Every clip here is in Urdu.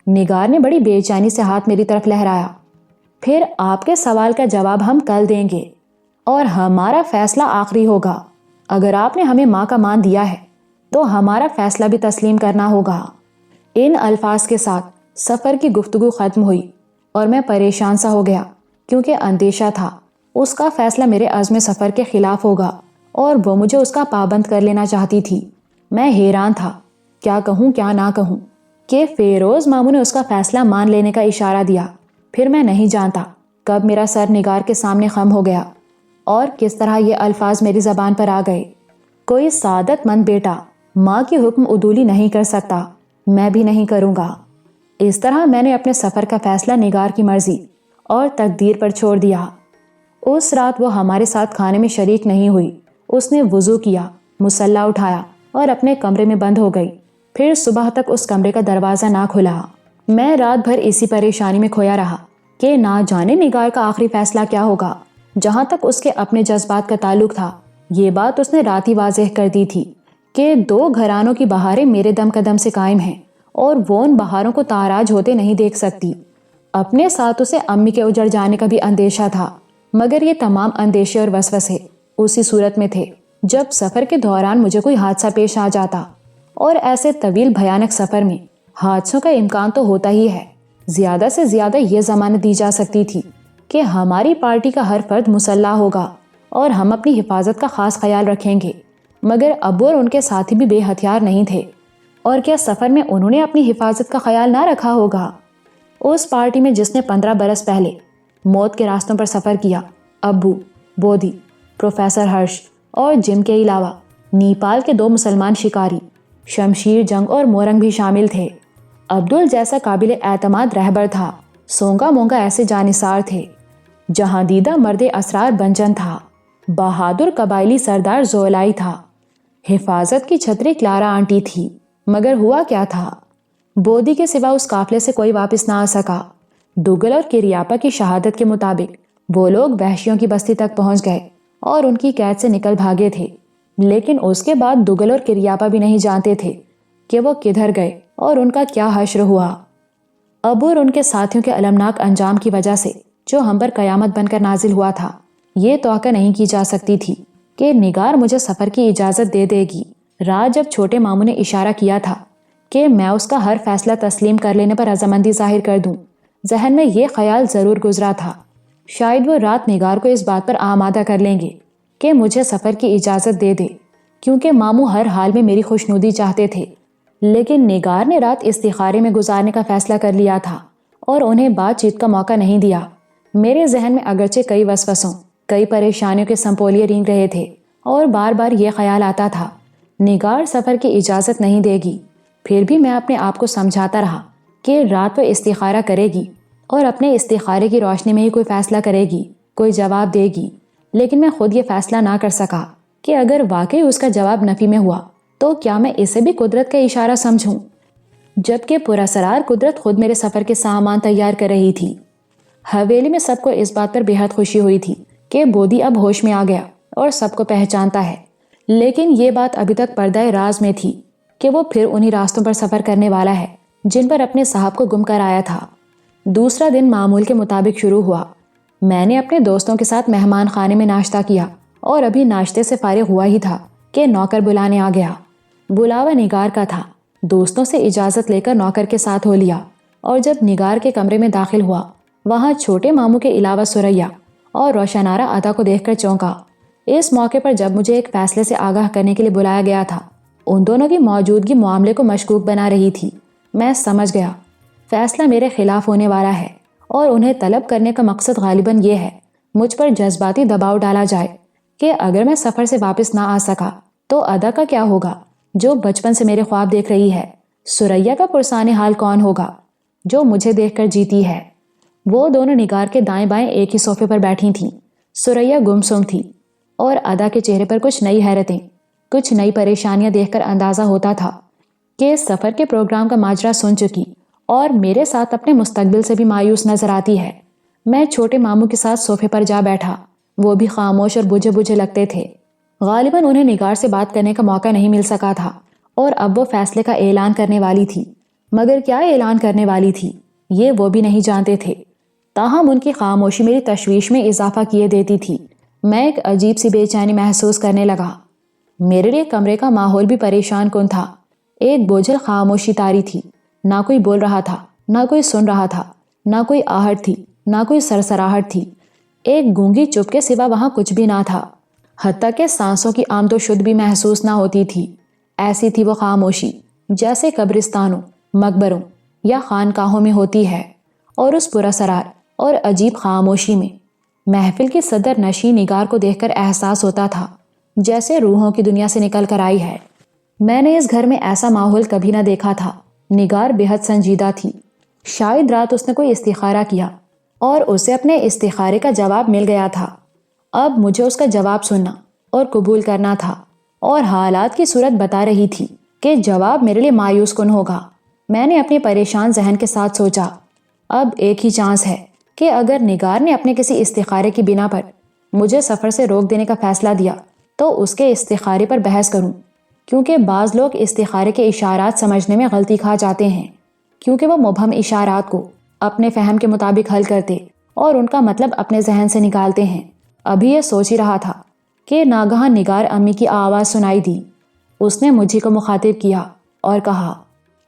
نگار نے بڑی بے چینی سے ہاتھ میری طرف لہرایا۔ پھر آپ کے سوال کا جواب ہم کل دیں گے اور ہمارا فیصلہ آخری ہوگا۔ اگر آپ نے ہمیں ماں کا مان دیا ہے تو ہمارا فیصلہ بھی تسلیم کرنا ہوگا۔ ان الفاظ کے ساتھ سفر کی گفتگو ختم ہوئی اور میں پریشان سا ہو گیا، کیونکہ اندیشہ تھا اس کا فیصلہ میرے عزم سفر کے خلاف ہوگا اور وہ مجھے اس کا پابند کر لینا چاہتی تھی۔ میں حیران تھا، کیا کہوں کیا نہ کہوں، کہ فیروز ماموں نے اس کا فیصلہ مان لینے کا اشارہ دیا۔ پھر میں نہیں جانتا کب میرا سر نگار کے سامنے خم ہو گیا اور کس طرح یہ الفاظ میری زبان پر آ گئے۔ کوئی سعادت مند بیٹا ماں کی حکم عدولی نہیں کر سکتا، میں بھی نہیں کروں گا۔ اس طرح میں نے اپنے سفر کا فیصلہ نگار کی مرضی اور تقدیر پر چھوڑ دیا۔ اس رات وہ ہمارے ساتھ کھانے میں شریک نہیں ہوئی۔ اس نے وضو کیا، مصلی اٹھایا اور اپنے کمرے میں بند ہو گئی۔ پھر صبح تک اس کمرے کا دروازہ نہ کھلا۔ میں رات بھر اسی پریشانی میں کھویا رہا کہ نہ جانے نگار کا آخری فیصلہ کیا ہوگا۔ جہاں تک اس کے اپنے جذبات کا تعلق تھا، یہ بات اس نے رات ہی واضح کر دی تھی کہ 2 گھرانوں کی بہاریں میرے دم قدم سے قائم ہیں اور وہ ان بہاروں کو تاراج ہوتے نہیں دیکھ سکتی۔ اپنے ساتھ اسے امی کے اجڑ جانے کا بھی اندیشہ تھا، مگر یہ تمام اندیشے اور وسوسے اسی صورت میں تھے جب سفر کے دوران مجھے کوئی حادثہ پیش آ جاتا، اور ایسے طویل بھیانک سفر میں حادثوں کا امکان تو ہوتا ہی ہے۔ زیادہ سے زیادہ یہ ضمانت دی جا سکتی تھی کہ ہماری پارٹی کا ہر فرد مسلح ہوگا اور ہم اپنی حفاظت کا خاص خیال رکھیں گے، مگر ابو اور ان کے ساتھی بھی بے ہتھیار نہیں تھے، اور کیا سفر میں انہوں نے اپنی حفاظت کا خیال نہ رکھا ہوگا؟ اس پارٹی میں جس نے 15 برس پہلے موت کے راستوں پر سفر کیا، ابو، بودھی، پروفیسر ہرش اور جم کے علاوہ نیپال کے 2 مسلمان شکاری شمشیر جنگ اور مورنگ بھی شامل تھے۔ عبدل جیسا قابل اعتماد رہبر تھا، سونگا مونگا ایسے جانثار تھے، جہاں دیدہ مرد اسرار بنجن تھا، بہادر قبائلی سردار زولائی تھا، حفاظت کی چھتری کلارا آنٹی تھی۔ مگر ہوا کیا تھا؟ بودھی کے سوا اس قافلے سے کوئی واپس نہ آ سکا۔ دوگل اور کریاپا کی شہادت کے مطابق وہ لوگ وحشیوں کی بستی تک پہنچ گئے اور ان کی قید سے نکل بھاگے تھے، لیکن اس کے بعد دوگل اور کریاپا بھی نہیں جانتے تھے کہ وہ کدھر گئے اور ان کا کیا حشر ہوا۔ ابو اور ان کے ساتھیوں کے المناک انجام کی وجہ سے جو ہم پر قیامت بن کر نازل ہوا تھا، یہ توقع نہیں کی جا سکتی تھی کہ نگار مجھے سفر کی اجازت دے دے گی۔ رات جب چھوٹے ماموں نے اشارہ کیا تھا کہ میں اس کا ہر فیصلہ تسلیم کر لینے پر رضامندی ظاہر کر دوں، ذہن میں یہ خیال ضرور گزرا تھا، شاید وہ رات نگار کو اس بات پر آمادہ کر لیں گے کہ مجھے سفر کی اجازت دے دے، کیونکہ ماموں ہر حال میں میری خوشنودی چاہتے تھے۔ لیکن نگار نے رات استخارے میں گزارنے کا فیصلہ کر لیا تھا اور انہیں بات چیت کا موقع نہیں دیا۔ میرے ذہن میں اگرچہ کئی وسوسوں، کئی پریشانیوں کے سمپولیے رینگ رہے تھے، اور بار بار یہ خیال آتا تھا نگار سفر کی اجازت نہیں دے گی، پھر بھی میں اپنے آپ کو سمجھاتا رہا کہ رات وہ استخارہ کرے گی اور اپنے استخارے کی روشنی میں ہی کوئی فیصلہ کرے گی، کوئی جواب دے گی۔ لیکن میں خود یہ فیصلہ نہ کر سکا کہ اگر واقعی اس کا جواب نفی میں ہوا تو کیا میں اسے بھی قدرت کا اشارہ سمجھوں، جبکہ پراسرار قدرت خود میرے سفر کے سامان تیار کر رہی تھی۔ حویلی میں سب کو اس بات پر بے حد خوشی ہوئی تھی کہ بودھی اب ہوش میں آ گیا اور سب کو پہچانتا ہے، لیکن یہ بات ابھی تک پردہ راز میں تھی کہ وہ پھر انہی راستوں پر سفر کرنے والا ہے جن پر اپنے صاحب کو گم کر آیا تھا۔ دوسرا دن معمول کے مطابق شروع ہوا۔ میں نے اپنے دوستوں کے ساتھ مہمان خانے میں ناشتہ کیا اور ابھی ناشتے سے فارغ ہوا ہی تھا کہ نوکر بلانے آ گیا۔ بلاوا نگار کا تھا۔ دوستوں سے اجازت لے کر نوکر کے ساتھ ہو لیا، اور جب نگار کے کمرے میں داخل ہوا، وہاں چھوٹے ماموں کے علاوہ سریا اور روشنارہ ادا کو دیکھ کر چونکا۔ اس موقع پر جب مجھے ایک فیصلے سے آگاہ کرنے کے لیے بلایا گیا تھا، ان دونوں کی موجودگی معاملے کو مشکوک بنا رہی تھی۔ میں سمجھ گیا فیصلہ میرے خلاف ہونے والا ہے، اور انہیں طلب کرنے کا مقصد غالباً یہ ہے مجھ پر جذباتی دباؤ ڈالا جائے کہ اگر میں سفر سے واپس نہ آ سکا تو ادا کا کیا ہوگا جو بچپن سے میرے خواب دیکھ رہی ہے؟ سریا کا پرسان حال کون ہوگا جو مجھے دیکھ کر جیتی ہے؟ وہ دونوں نگار کے دائیں بائیں ایک ہی صوفے پر بیٹھی تھیں۔ سریا گمسم تھی اور ادا کے چہرے پر کچھ نئی حیرتیں، کچھ نئی پریشانیاں دیکھ کر اندازہ ہوتا تھا کہ سفر کے پروگرام کا ماجرا سن چکی اور میرے ساتھ اپنے مستقبل سے بھی مایوس نظر آتی ہے۔ میں چھوٹے ماموں کے ساتھ صوفے پر جا بیٹھا۔ وہ بھی خاموش اور بجھے بجھے لگتے تھے۔ غالباً انہیں نگار سے بات کرنے کا موقع نہیں مل سکا تھا، اور اب وہ فیصلے کا اعلان کرنے والی تھی۔ مگر کیا اعلان کرنے والی تھی یہ وہ بھی نہیں جانتے تھے۔ تاہم ان کی خاموشی میری تشویش میں اضافہ کیے دیتی تھی۔ میں ایک عجیب سی بے چینی محسوس کرنے لگا۔ میرے لیے کمرے کا ماحول بھی پریشان کن تھا۔ ایک بوجھل خاموشی طاری تھی، نہ کوئی بول رہا تھا، نہ کوئی سن رہا تھا، نہ کوئی آہٹ تھی، نہ کوئی سرسراہٹ تھی۔ ایک گونگی چپ کے سوا وہاں کچھ بھی نہ تھا، حتیٰ کہ سانسوں کی آمد و شد بھی محسوس نہ ہوتی تھی۔ ایسی تھی وہ خاموشی جیسے قبرستانوں، مقبروں یا خانقاہوں میں ہوتی ہے۔ اور اس پراسرار اور عجیب خاموشی میں محفل کی صدر نشین نگار کو دیکھ کر احساس ہوتا تھا جیسے روحوں کی دنیا سے نکل کر آئی ہے۔ میں نے اس گھر میں ایسا ماحول کبھی نہ دیکھا تھا۔ نگار بے حد سنجیدہ تھی۔ شاید رات اس نے کوئی استخارہ کیا اور اسے اپنے استخارے کا جواب مل گیا تھا۔ اب مجھے اس کا جواب سننا اور قبول کرنا تھا، اور حالات کی صورت بتا رہی تھی کہ جواب میرے لیے مایوس کن ہوگا۔ میں نے اپنے پریشان ذہن کے ساتھ سوچا، اب ایک ہی چانس ہے کہ اگر نگار نے اپنے کسی استخارے کی بنا پر مجھے سفر سے روک دینے کا فیصلہ دیا تو اس کے استخارے پر بحث کروں، کیونکہ بعض لوگ استخارے کے اشارات سمجھنے میں غلطی کھا جاتے ہیں، کیونکہ وہ مبہم اشارات کو اپنے فہم کے مطابق حل کرتے اور ان کا مطلب اپنے ذہن سے نکالتے ہیں۔ ابھی یہ سوچ ہی رہا تھا کہ ناگہاں نگار امی کی آواز سنائی دی۔ اس نے مجھے کو مخاطب کیا اور کہا،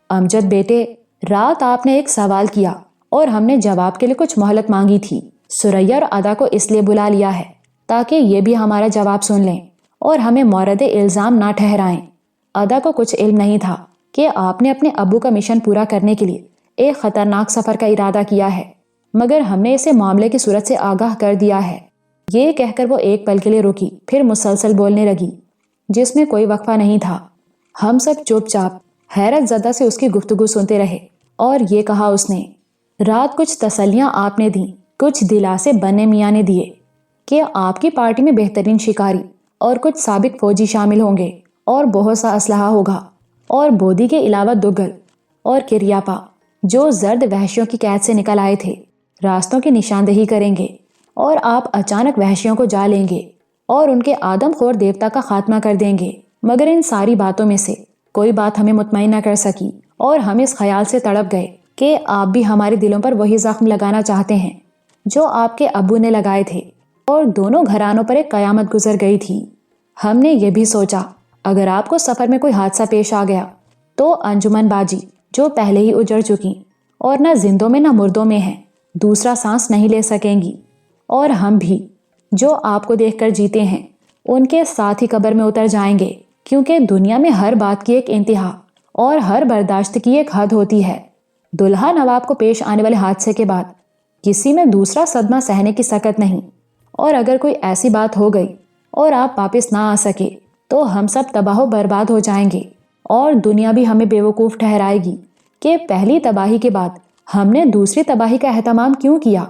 امجد بیٹے، رات آپ نے ایک سوال کیا اور ہم نے جواب کے لیے کچھ مہلت مانگی تھی۔ سریا اور ادا کو اس لیے بلا لیا ہے تاکہ یہ بھی ہمارا جواب سن لیں اور ہمیں مورد الزام نہ ٹھہرائیں۔ ادا کو کچھ علم نہیں تھا کہ آپ نے اپنے ابو کا مشن پورا کرنے کے لیے ایک خطرناک سفر کا ارادہ کیا ہے، مگر ہم نے اسے معاملے کی صورت سے آگاہ کر دیا ہے۔ یہ کہہ کر وہ ایک پل کے لیے رکی، پھر مسلسل بولنے لگی جس میں کوئی وقفہ نہیں تھا۔ ہم سب چپ چاپ حیرت زدہ سے اس کی گفتگو سنتے رہے، اور یہ کہا اس نے، رات کچھ تسلیاں آپ نے دیں، کچھ دلاسے بنے میاں نے دیے کہ آپ کی پارٹی میں بہترین شکاری اور کچھ سابق فوجی شامل ہوں گے اور بہت سا اسلحہ ہوگا، اور بودی کے علاوہ دگل اور کریاپا جو زرد وحشیوں کی قید سے نکل آئے تھے راستوں کی نشاندہی کریں گے، اور آپ اچانک وحشیوں کو جا لیں گے اور ان کے آدم خور دیوتا کا خاتمہ کر دیں گے۔ مگر ان ساری باتوں میں سے کوئی بات ہمیں مطمئن نہ کر سکی، اور ہم اس خیال سے تڑپ گئے کہ آپ بھی ہمارے دلوں پر وہی زخم لگانا چاہتے ہیں جو آپ کے ابو نے لگائے تھے، اور دونوں گھرانوں پر ایک قیامت گزر گئی تھی۔ ہم نے یہ بھی سوچا، اگر آپ کو سفر میں کوئی حادثہ پیش آ گیا تو انجمن باجی جو پہلے ہی اجڑ چکی اور نہ زندوں میں نہ مردوں میں ہیں، دوسرا سانس نہیں لے سکیں گی، اور ہم بھی جو آپ کو دیکھ کر جیتے ہیں ان کے ساتھ ہی قبر میں اتر جائیں گے، کیونکہ دنیا میں ہر بات کی ایک انتہا اور ہر برداشت کی ایک حد ہوتی ہے۔ دلہا نواب کو پیش آنے والے حادثے کے بعد کسی میں دوسرا صدمہ سہنے کی سکت نہیں، اور اگر کوئی ایسی بات ہو گئی اور آپ واپس نہ آ سکے تو ہم سب تباہ و برباد ہو جائیں گے، اور دنیا بھی ہمیں بیوقوف ٹھہرائے گی کہ پہلی تباہی کے بعد ہم نے دوسری تباہی کا اہتمام کیوں کیا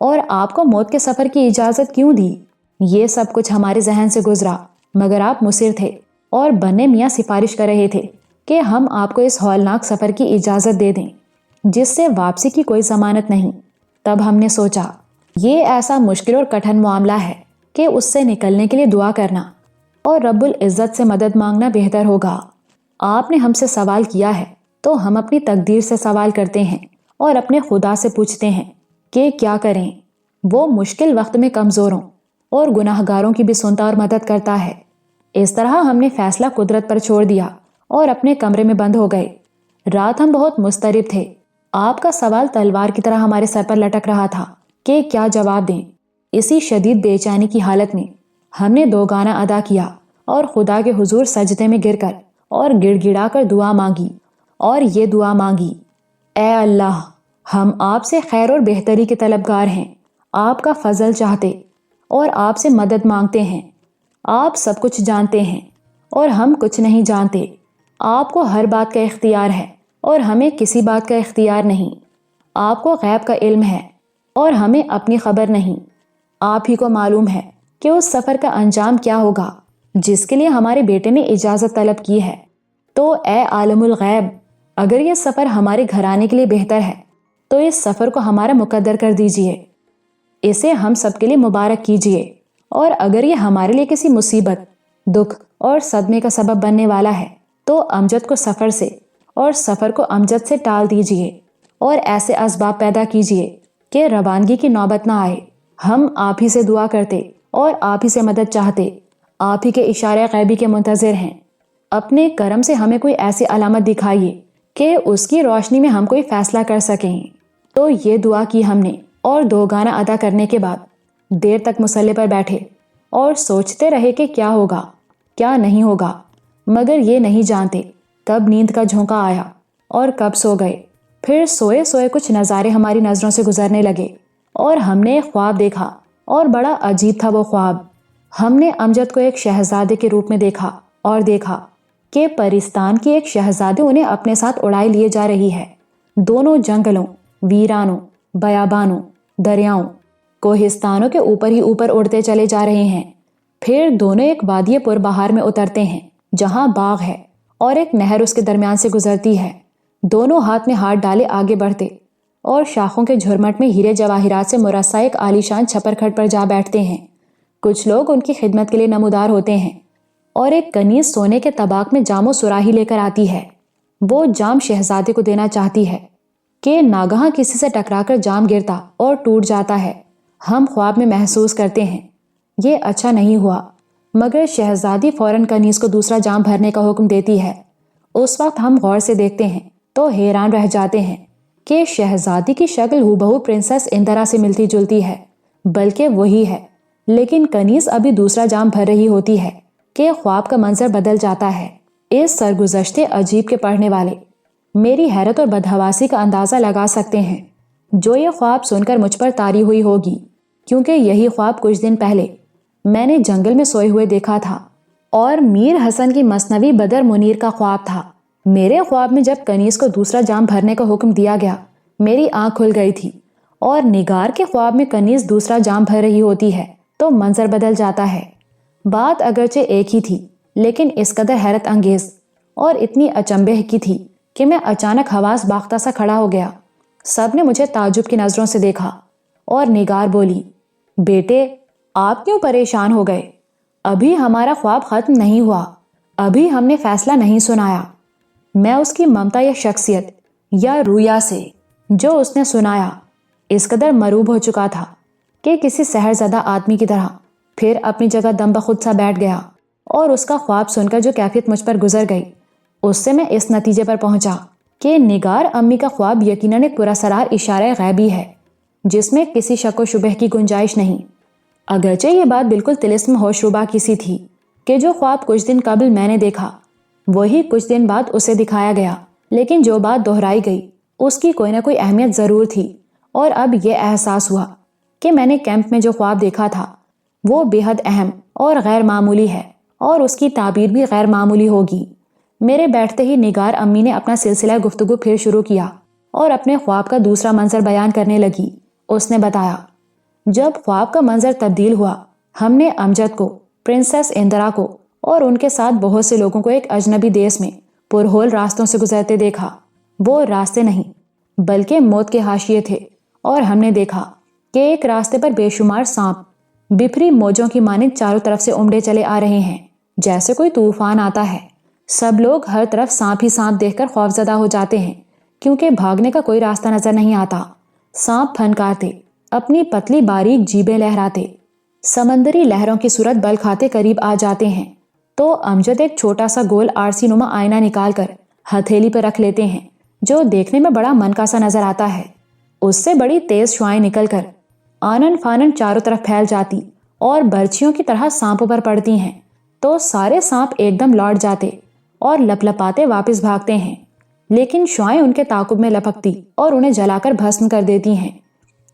اور آپ کو موت کے سفر کی اجازت کیوں دی۔ یہ سب کچھ ہمارے ذہن سے گزرا، مگر آپ مصر تھے اور بنے میاں سفارش کر رہے تھے کہ ہم آپ کو اس ہولناک سفر کی اجازت دے دیں جس سے واپسی کی کوئی ضمانت نہیں۔ تب ہم نے سوچا، یہ ایسا مشکل اور کٹھن معاملہ ہے کہ اس سے نکلنے کے لیے دعا کرنا اور رب العزت سے مدد مانگنا بہتر ہوگا۔ آپ نے ہم سے سوال کیا ہے تو ہم اپنی تقدیر سے سوال کرتے ہیں اور اپنے خدا سے پوچھتے ہیں کہ کیا کریں۔ وہ مشکل وقت میں کمزوروں اور گناہ گاروں کی بھی سنتا اور مدد کرتا ہے۔ اس طرح ہم نے فیصلہ قدرت پر چھوڑ دیا اور اپنے کمرے میں بند ہو گئے۔ رات ہم بہت مضطرب تھے۔ آپ کا سوال تلوار کی طرح ہمارے سر پر لٹک رہا تھا کہ کیا جواب دیں۔ اسی شدید بے چینی کی حالت میں ہم نے دو گانا ادا کیا اور خدا کے حضور سجدے میں گر کر اور گڑ گڑا کر دعا مانگی، اور یہ دعا مانگی، اے اللہ، ہم آپ سے خیر اور بہتری کے طلبگار ہیں، آپ کا فضل چاہتے اور آپ سے مدد مانگتے ہیں۔ آپ سب کچھ جانتے ہیں اور ہم کچھ نہیں جانتے۔ آپ کو ہر بات کا اختیار ہے اور ہمیں کسی بات کا اختیار نہیں۔ آپ کو غیب کا علم ہے اور ہمیں اپنی خبر نہیں۔ آپ ہی کو معلوم ہے کہ اس سفر کا انجام کیا ہوگا جس کے لیے ہمارے بیٹے نے اجازت طلب کی ہے۔ تو اے عالم الغیب، اگر یہ سفر ہمارے گھرانے کے لیے بہتر ہے تو اس سفر کو ہمارا مقدر کر دیجئے، اسے ہم سب کے لیے مبارک کیجئے، اور اگر یہ ہمارے لیے کسی مصیبت، دکھ اور صدمے کا سبب بننے والا ہے تو امجد کو سفر سے اور سفر کو امجد سے ٹال دیجیے اور ایسے اسباب پیدا کیجیے کہ روانگی کی نوبت نہ آئے۔ ہم آپ ہی سے دعا کرتے اور آپ ہی سے مدد چاہتے، آپ ہی کے اشارے غیبی کے منتظر ہیں۔ اپنے کرم سے ہمیں کوئی ایسی علامت دکھائیے کہ اس کی روشنی میں ہم کوئی فیصلہ کر سکیں۔ تو یہ دعا کی ہم نے، اور 2 گانا ادا کرنے کے بعد دیر تک مصلے پر بیٹھے اور سوچتے رہے کہ کیا ہوگا کیا نہیں ہوگا، مگر یہ نہیں جانتے کب نیند کا جھونکا آیا اور کب سو گئے۔ پھر سوئے سوئے کچھ نظارے ہماری نظروں سے گزرنے لگے اور ہم نے ایک خواب دیکھا، اور بڑا عجیب تھا وہ خواب۔ ہم نے امجد کو ایک شہزادے کے روپ میں دیکھا اور دیکھا کہ پرستان کی ایک شہزادی انہیں اپنے ساتھ اڑائے لیے جا رہی ہے۔ دونوں جنگلوں، ویرانوں، بیابانوں، دریاؤں، کوہستانوں کے اوپر ہی اوپر اڑتے چلے جا رہے ہیں۔ پھر دونوں ایک وادی پر بہار میں اترتے ہیں جہاں باغ ہے اور ایک نہر اس کے درمیان سے گزرتی ہے۔ دونوں ہاتھ میں ہاتھ ڈالے آگے بڑھتے اور شاخوں کے جھرمٹ میں ہیرے جواہرات سے مرصع ایک عالیشان چھپر کھٹ پر جا بیٹھتے ہیں۔ کچھ لوگ ان کی خدمت کے لیے نمودار ہوتے ہیں اور ایک کنیز سونے کے طباق میں جام و سراہی لے کر آتی ہے۔ وہ جام شہزادے کو دینا چاہتی ہے کہ ناگہاں کسی سے ٹکرا کر جام گرتا اور ٹوٹ جاتا ہے۔ ہم خواب میں محسوس کرتے ہیں یہ اچھا نہیں ہوا، مگر شہزادی فوراً کنیز کو دوسرا جام بھرنے کا حکم دیتی ہے۔ اس وقت ہم غور سے دیکھتے ہیں تو حیران رہ جاتے ہیں کہ شہزادی کی شکل ہو پرنسس اندرا سے ملتی جلتی ہے، بلکہ وہی ہے، لیکن کنیز ابھی دوسرا جام بھر رہی ہوتی ہے کہ خواب کا منظر بدل جاتا ہے۔ اس سرگزشتے عجیب کے پڑھنے والے میری حیرت اور بدحواسی کا اندازہ لگا سکتے ہیں جو یہ خواب سن کر مجھ پر طاری ہوئی ہوگی، کیونکہ یہی خواب کچھ دن پہلے میں نے جنگل میں سوئے ہوئے دیکھا تھا، اور میر حسن کی مثنوی بدر منیر کا خواب تھا۔ میرے خواب میں جب کنیز کو دوسرا جام بھرنے کا حکم دیا گیا، میری آنکھ کھل گئی تھی، اور نگار کے خواب میں کنیز دوسرا جام بھر رہی ہوتی ہے تو منظر بدل جاتا ہے۔ بات اگرچہ ایک ہی تھی، لیکن اس قدر حیرت انگیز اور اتنی اچنبھے کی تھی کہ میں اچانک حواس باختہ سا کھڑا ہو گیا۔ سب نے مجھے تعجب کی نظروں سے دیکھا، اور نگار بولی، بیٹے آپ کیوں پریشان ہو گئے؟ ابھی ہمارا خواب ختم نہیں ہوا، ابھی ہم نے فیصلہ نہیں سنایا۔ میں اس کی ممتا یا شخصیت یا رویا سے جو اس نے سنایا اس قدر مروب ہو چکا تھا کہ کسی سحر زدہ آدمی کی طرح پھر اپنی جگہ دم بخود سا بیٹھ گیا، اور اس کا خواب سن کر جو کیفیت مجھ پر گزر گئی، اس سے میں اس نتیجے پر پہنچا کہ نگار امی کا خواب یقیناً ایک پراسرار اشارہ غیبی ہے جس میں کسی شک و شبہ کی گنجائش نہیں۔ اگرچہ یہ بات بالکل طلسم ہوشربا کی سی تھی کہ جو خواب کچھ دن قبل میں نے دیکھا وہی کچھ دن بعد اسے دکھایا گیا، لیکن جو بات دہرائی گئی اس کی کوئی نہ کوئی اہمیت ضرور تھی، اور اب یہ احساس ہوا کہ میں نے کیمپ میں جو خواب دیکھا تھا وہ بے حد اہم اور غیر معمولی ہے، اور اس کی تعبیر بھی غیر معمولی ہوگی۔ میرے بیٹھتے ہی نگار امی نے اپنا سلسلہ گفتگو پھر شروع کیا اور اپنے خواب کا دوسرا منظر بیان کرنے لگی۔ اس نے بتایا، جب خواب کا منظر تبدیل ہوا، ہم نے امجد کو، پرنسس اندرا کو اور ان کے ساتھ بہت سے لوگوں کو ایک اجنبی دیس میں پرہول راستوں سے گزرتے دیکھا۔ وہ راستے نہیں بلکہ موت کے حاشیے تھے، اور ہم نے دیکھا کہ ایک راستے پر بے شمار سانپ بپھری موجوں کی مانند چاروں طرف سے امڑے چلے آ رہے ہیں جیسے کوئی طوفان آتا ہے۔ سب لوگ ہر طرف سانپ ہی سانپ دیکھ کر خوفزدہ ہو جاتے ہیں، کیونکہ بھاگنے کا کوئی راستہ نظر نہیں آتا۔ سانپ پھنکارتے، اپنی پتلی باریک جیبیں لہراتے، سمندری لہروں کی صورت بل کھاتے قریب آ جاتے ہیں، تو امجد ایک چھوٹا سا گول آرسی نما آئینہ نکال کر ہتھیلی پر رکھ لیتے ہیں جو دیکھنے میں بڑا من کا سا نظر آتا ہے۔ اس سے بڑی تیز شعائیں نکل کر آنن فانن چاروں طرف پھیل جاتی اور برچھیوں کی طرح سانپوں پر پڑتی ہیں، تو سارے سانپ ایک دم لوٹ جاتے اور لپلپاتے واپس بھاگتے ہیں، لیکن شعائیں ان کے تعاقب میں لپکتی اور انہیں جلا کر بھسم کر دیتی ہیں۔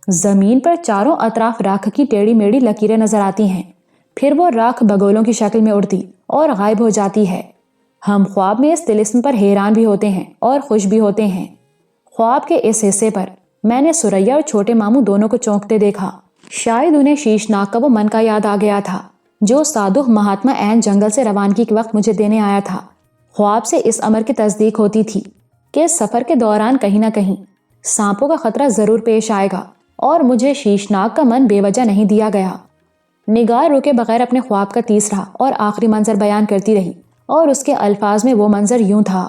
زمین پر چاروں اطراف راکھ کی ٹیڑھی میڑھی لکیریں نظر آتی ہیں، پھر وہ راکھ بگولوں کی شکل میں اڑتی اور غائب ہو جاتی ہے۔ ہم خواب میں اس طلسم پر حیران بھی ہوتے ہیں اور خوش بھی ہوتے ہیں۔ خواب کے اس حصے پر میں نے سریا اور چھوٹے ماموں دونوں کو چونکتے دیکھا۔ شاید انہیں شیشناگ کا وہ من کا یاد آ گیا تھا جو سادھو مہاتما عین جنگل سے روانگی کے وقت مجھے دینے آیا تھا۔ خواب سے اس امر کی تصدیق ہوتی تھی کہ سفر کے دوران کہیں نہ کہیں سانپوں کا خطرہ ضرور پیش آئے گا، اور مجھے شیشناگ کا من بے وجہ نہیں دیا گیا۔ نگار رکے بغیر اپنے خواب کا تیسرا اور آخری منظر بیان کرتی رہی، اور اس کے الفاظ میں وہ منظر یوں تھا،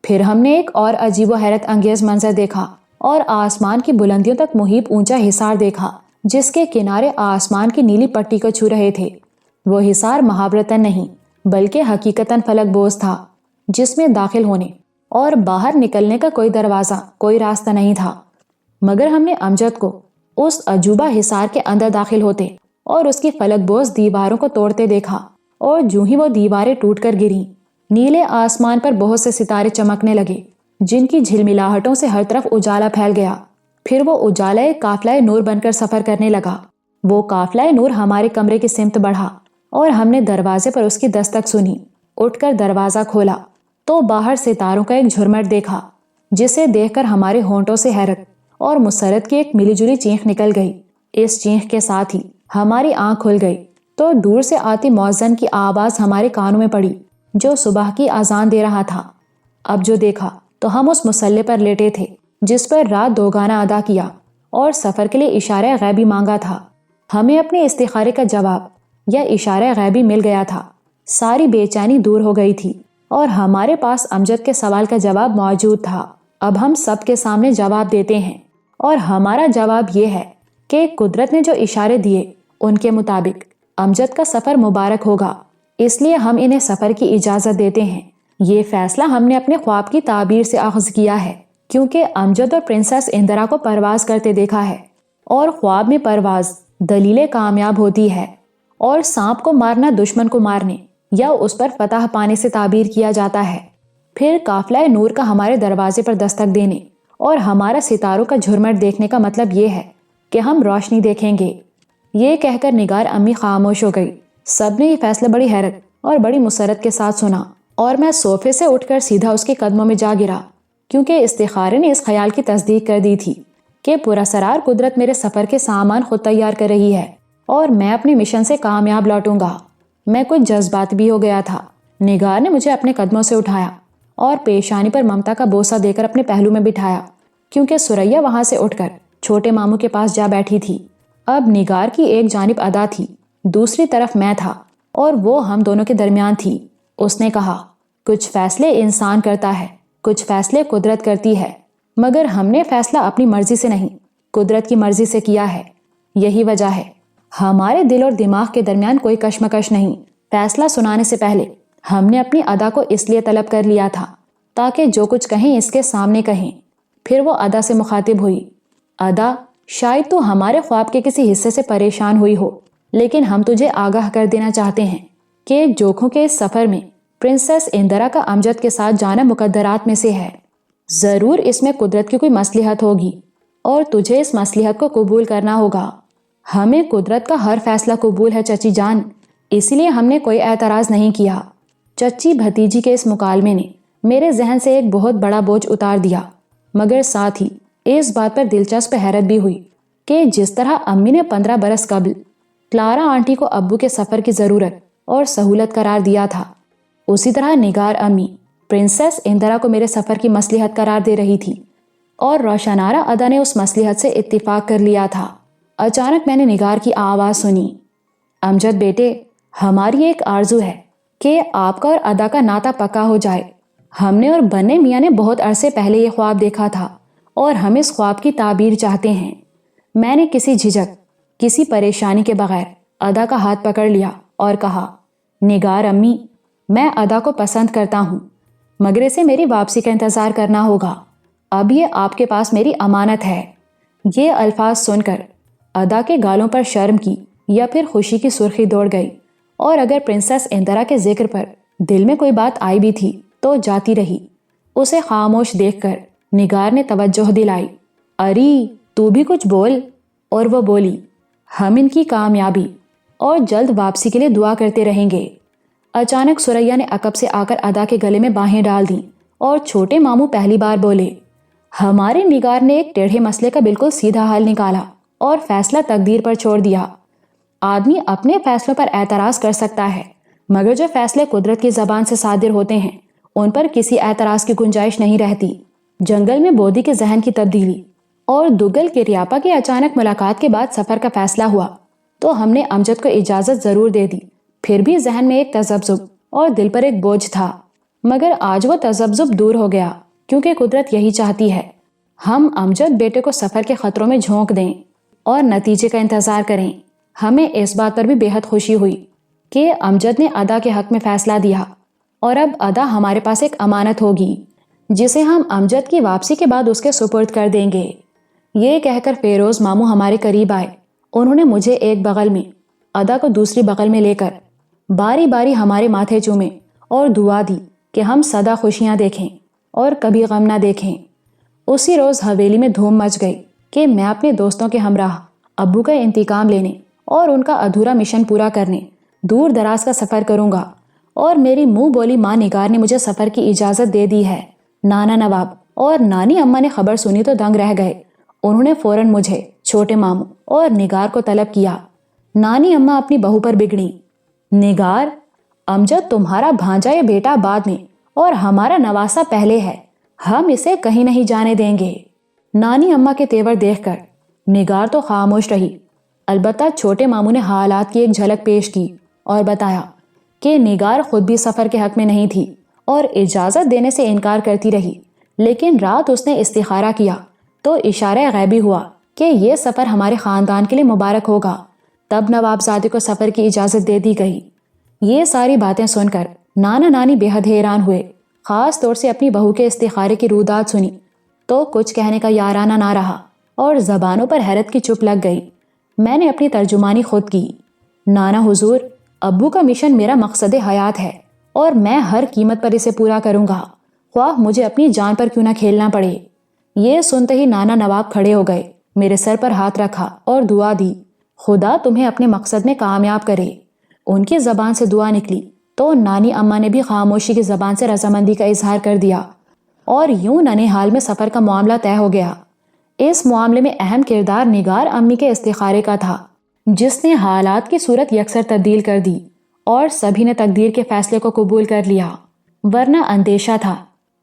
پھر ہم نے ایک اور عجیب و حیرت انگیز منظر دیکھا اور آسمان کی بلندیوں تک محیط اونچا حصار دیکھا جس کے کنارے آسمان کی نیلی پٹی کو چھو رہے تھے۔ وہ حصار محاورتاً نہیں بلکہ حقیقتاً فلک بوز تھا، جس میں داخل ہونے اور باہر نکلنے کا کوئی دروازہ، کوئی راستہ نہیں تھا۔ مگر ہم نے امجد کو اس عجوبہ حصار کے اندر داخل ہوتے اور اس کی فلک بوز دیواروں کو توڑتے دیکھا، اور جو ہی وہ دیواریں ٹوٹ کر گریں، نیلے آسمان پر بہت سے ستارے چمکنے لگے جن کی جھلملاہٹوں سے ہر طرف اجالا پھیل گیا۔ پھر وہ اجالا ایک قافلہ نور بن کر سفر کرنے لگا۔ وہ قافلہ نور ہمارے کمرے کی سمت بڑھا اور ہم نے دروازے پر اس کی دستک سنی۔ اٹھ کر دروازہ کھولا تو باہر ستاروں کا ایک جھرمٹ دیکھا، جسے دیکھ کر ہمارے ہونٹوں سے حیرت اور مسرت کی ایک ملی جلی چیخ نکل گئی۔ اس چیخ کے ساتھ ہی ہماری آنکھ کھل گئی تو دور سے آتی مؤذن کی آواز ہمارے کانوں میں پڑی، جو صبح کی اذان دے رہا تھا۔ اب جو دیکھا تو ہم اس مصلے پر لیٹے تھے جس پر رات دوگانا ادا کیا اور سفر کے لیے اشارہ غیبی مانگا تھا۔ ہمیں اپنے استخارے کا جواب یا اشارہ غیبی مل گیا تھا۔ ساری بے چینی دور ہو گئی تھی اور ہمارے پاس امجد کے سوال کا جواب موجود تھا۔ اب ہم سب کے سامنے جواب دیتے ہیں، اور ہمارا جواب یہ ہے کہ قدرت نے جو اشارے دیے ان کے مطابق امجد کا سفر مبارک ہوگا، اس لیے ہم انہیں سفر کی اجازت دیتے ہیں۔ یہ فیصلہ ہم نے اپنے خواب کی تعبیر سے اخذ کیا ہے، کیونکہ امجد اور پرنسس اندرا کو پرواز کرتے دیکھا ہے، اور خواب میں پرواز دلیل کامیاب ہوتی ہے، اور سانپ کو مارنا دشمن کو مارنے یا اس پر فتح پانے سے تعبیر کیا جاتا ہے۔ پھر قافلہ نور کا ہمارے دروازے پر دستک دینے اور ہمارا ستاروں کا جھرمٹ دیکھنے کا مطلب یہ ہے کہ ہم روشنی دیکھیں گے۔ یہ کہہ کر نگار امی خاموش ہو گئی۔ سب نے یہ فیصلہ بڑی حیرت اور بڑی مسرت کے ساتھ سنا، اور میں صوفے سے اٹھ کر سیدھا اس کے قدموں میں جا گرا، کیونکہ استخارے نے اس خیال کی تصدیق کر دی تھی کہ پراسرار قدرت میرے سفر کے سامان خود تیار کر رہی ہے اور میں اپنے مشن سے کامیاب لوٹوں گا۔ میں کچھ جذبات بھی ہو گیا تھا۔ نگار نے مجھے اپنے قدموں سے اٹھایا اور پیشانی پر ممتا کا بوسہ دے کر اپنے پہلو میں بٹھایا، کیونکہ سریا وہاں سے اٹھ کر چھوٹے ماموں کے پاس جا بیٹھی تھی۔ اب نگار کی ایک جانب ادا تھی، دوسری طرف میں تھا، اور وہ ہم دونوں کے درمیان تھی۔ اس نے کہا، کچھ فیصلے انسان کرتا ہے، کچھ فیصلے قدرت کرتی ہے، مگر ہم نے فیصلہ اپنی مرضی سے نہیں، قدرت کی مرضی سے کیا ہے۔ یہی وجہ ہے ہمارے دل اور دماغ کے درمیان کوئی کشمکش نہیں۔ فیصلہ سنانے سے پہلے ہم نے اپنی ادا کو اس لیے طلب کر لیا تھا تاکہ جو کچھ کہیں اس کے سامنے کہیں۔ پھر وہ ادا سے مخاطب ہوئی، ادا، شاید تو ہمارے خواب کے کسی حصے سے پریشان ہوئی ہو، لیکن ہم تجھے آگاہ کر دینا چاہتے ہیں کہ جوکھوں کے اس سفر میں پرنسس اندرا کا امجد کے ساتھ جانا مقدرات میں سے ہے۔ ضرور اس میں قدرت کی کوئی مصلحت ہوگی اور تجھے اس مصلحت کو قبول کرنا ہوگا۔ ہمیں قدرت کا ہر فیصلہ قبول ہے چچی جان، اسی لیے ہم نے کوئی اعتراض نہیں کیا۔ چچی بھتیجی کے اس مکالمے نے میرے ذہن سے ایک بہت بڑا بوجھ اتار دیا، مگر ساتھ ہی اس بات پر دلچسپ حیرت بھی ہوئی کہ جس طرح امی نے 15 برس قبل کلارا آنٹی کو ابو کے سفر کی ضرورت اور سہولت قرار دیا تھا، اسی طرح نگار امی پرنسس اندرا کو میرے سفر کی مصلحت قرار دے رہی تھی، اور روشنارا ادا نے اس مصلحت سے اتفاق کر لیا تھا۔ اچانک میں نے نگار کی آواز سنی، امجد بیٹے، ہماری ایک آرزو ہے کہ آپ کا اور ادا کا ناطہ پکا ہو جائے۔ ہم نے اور بنے میاں نے بہت عرصے پہلے یہ خواب دیکھا تھا اور ہم اس خواب کی تعبیر چاہتے ہیں۔ میں نے کسی جھجک، کسی پریشانی کے بغیر ادا کا ہاتھ پکڑ لیا اور کہا، نگار امی، میں ادا کو پسند کرتا ہوں، مگر اسے میری واپسی کا انتظار کرنا ہوگا۔ اب یہ آپ کے پاس میری امانت ہے۔ یہ الفاظ سن کر ادا کے گالوں پر شرم کی یا پھر خوشی کی سرخی دوڑ گئی، اور اگر پرنسس اندرا کے ذکر پر دل میں کوئی بات آئی بھی تھی تو جاتی رہی۔ اسے خاموش دیکھ کر نگار نے توجہ دلائی، اری تو بھی کچھ بول، اور وہ بولی، ہم ان کی کامیابی اور جلد واپسی کے لیے دعا کرتے رہیں گے۔ اچانک سریا نے عقب سے آ کر ادا کے گلے میں باہیں ڈال دیں اور چھوٹے ماموں پہلی بار بولے۔ ہمارے نگار نے ایک ٹیڑھے مسئلے کا بالکل سیدھا حل نکالا اور فیصلہ تقدیر پر چھوڑ دیا۔ آدمی اپنے فیصلوں پر اعتراض کر سکتا ہے، مگر جو فیصلے قدرت کی زبان سے صادر ہوتے ہیں ان پر کسی اعتراض کی گنجائش نہیں رہتی۔ جنگل میں بودی کے ذہن کی تبدیلی اور دگل کے ریاپا کی اچانک ملاقات کے بعد سفر کا فیصلہ ہوا تو ہم نے امجد کو اجازت ضرور دے دی۔ پھر بھی ذہن میں ایک تذبذب اور دل پر ایک بوجھ تھا، مگر آج وہ تذبذب دور ہو گیا۔ کیونکہ قدرت یہی چاہتی ہے ہم امجد بیٹے کو سفر کے خطروں میں جھونک دیں اور نتیجے کا انتظار کریں۔ ہمیں اس بات پر بھی بے حد خوشی ہوئی کہ امجد نے ادا کے حق میں فیصلہ دیا، اور اب ادا ہمارے پاس ایک امانت ہوگی جسے ہم امجد کی واپسی کے بعد اس کے سپرد کر دیں گے۔ یہ کہہ کر فیروز ماموں ہمارے قریب آئے۔ انہوں نے مجھے ایک بغل میں، ادا کو دوسری بغل میں لے کر باری باری ہمارے ماتھے چومے اور دعا دی کہ ہم سدا خوشیاں دیکھیں اور کبھی غم نہ دیکھیں۔ اسی روز حویلی میں دھوم مچ گئی کہ میں اپنے دوستوں کے ہمراہ ابو کا انتقام لینے اور ان کا ادھورا مشن پورا کرنے دور دراز کا سفر کروں گا، اور میری منہ بولی ماں نگار نے مجھے سفر کی اجازت دے دی ہے۔ نانا نواب اور نانی اماں نے خبر سنی تو دنگ رہ گئے۔ انہوں نے فوراً مجھے، چھوٹے ماموں اور نگار کو طلب کیا۔ نانی اماں اپنی بہو پر بگڑی۔ نگار، امجد تمہارا بھانجا یا بیٹا بعد میں اور ہمارا نواسا پہلے ہے، ہم اسے کہیں نہیں جانے دیں گے۔ نانی اماں کے تیور دیکھ کر نگار تو خاموش رہی، البتہ چھوٹے ماموں نے حالات کی ایک جھلک پیش کی اور بتایا کہ نگار خود بھی سفر کے حق میں نہیں تھی اور اجازت دینے سے انکار کرتی رہی، لیکن رات اس نے استخارہ کیا تو اشارہ غیبی ہوا کہ یہ سفر ہمارے خاندان کے لیے مبارک ہوگا۔ تب نوابزادے کو سفر کی اجازت دے دی گئی۔ یہ ساری باتیں سن کر نانا نانی بے حد حیران ہوئے، خاص طور سے اپنی بہو کے استخارے کی رودات سنی تو کچھ کہنے کا یارانہ نہ رہا اور زبانوں پر حیرت کی چپ لگ گئی۔ میں نے اپنی ترجمانی خود کی۔ نانا حضور، ابو کا مشن میرا مقصد حیات ہے اور میں ہر قیمت پر اسے پورا کروں گا، خواہ مجھے اپنی جان پر کیوں نہ کھیلنا پڑے۔ یہ سنتے ہی نانا نواب کھڑے ہو گئے، میرے سر پر ہاتھ رکھا اور دعا دی، خدا تمہیں اپنے مقصد میں کامیاب کرے۔ ان کی زبان سے دعا نکلی تو نانی اماں نے بھی خاموشی کی زبان سے رضامندی کا اظہار کر دیا، اور یوں ننھیال میں سفر کا معاملہ طے ہو گیا۔ اس معاملے میں اہم کردار نگار امی کے استخارے کا تھا، جس نے حالات کی صورت یکسر تبدیل کر دی اور سبھی نے تقدیر کے فیصلے کو قبول کر لیا، ورنہ اندیشہ تھا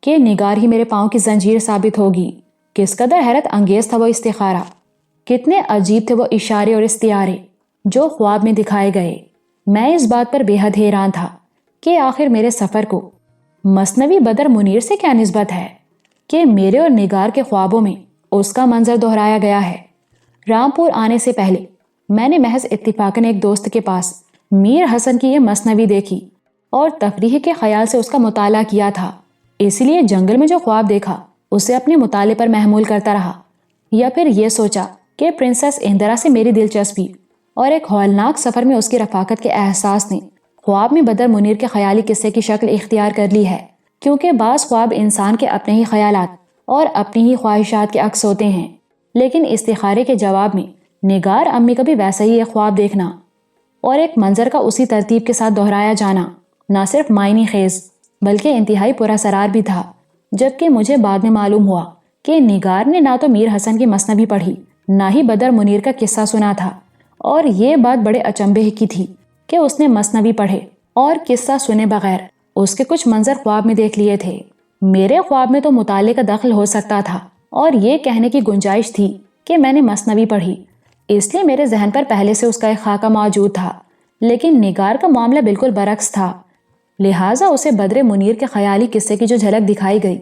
کہ نگار ہی میرے پاؤں کی زنجیر ثابت ہوگی۔ کس قدر حیرت انگیز تھا وہ استخارہ، کتنے عجیب تھے وہ اشارے اور استعارے جو خواب میں دکھائے گئے۔ میں اس بات پر بے حد حیران تھا کہ آخر میرے سفر کو مثنوی بدر منیر سے کیا نسبت ہے کہ میرے اور نگار کے خوابوں میں اس کا منظر دہرایا گیا ہے۔ رامپور آنے سے پہلے میں نے محض اتفاقاً ایک دوست کے پاس میر حسن کی یہ مثنوی دیکھی اور تفریح کے خیال سے اس کا مطالعہ کیا تھا، اس لیے جنگل میں جو خواب دیکھا اسے اپنے مطالعے پر محمول کرتا رہا، یا پھر یہ سوچا کہ پرنسس اندرا سے میری دلچسپی اور ایک ہولناک سفر میں اس کی رفاقت کے احساس نے خواب میں بدر منیر کے خیالی قصے کی شکل اختیار کر لی ہے، کیونکہ بعض خواب انسان کے اپنے ہی خیالات اور اپنی ہی خواہشات کے عکس ہوتے ہیں۔ لیکن استخارے کے جواب میں نگار امی کا بھی ویسا ہی ایک خواب دیکھنا اور ایک منظر کا اسی ترتیب کے ساتھ دہرایا جانا نہ صرف معنی خیز بلکہ انتہائی پراسرار بھی تھا، جبکہ مجھے بعد میں معلوم ہوا کہ نگار نے نہ تو میر حسن کی مثنوی پڑھی نہ ہی بدر منیر کا قصہ سنا تھا، اور یہ بات بڑے اچنبھے کی تھی کہ اس نے مثنوی پڑھے اور قصہ سنے بغیر اس کے کچھ منظر خواب میں دیکھ لیے تھے۔ میرے خواب میں تو مطالعے کا دخل ہو سکتا تھا اور یہ کہنے کی گنجائش تھی کہ میں نے مثنوی پڑھی، اس لیے میرے ذہن پر پہلے سے اس کا ایک خاکہ موجود تھا، لیکن نگار کا معاملہ بالکل برعکس تھا، لہٰذا اسے بدر منیر کے خیالی قصے کی جو جھلک دکھائی گئی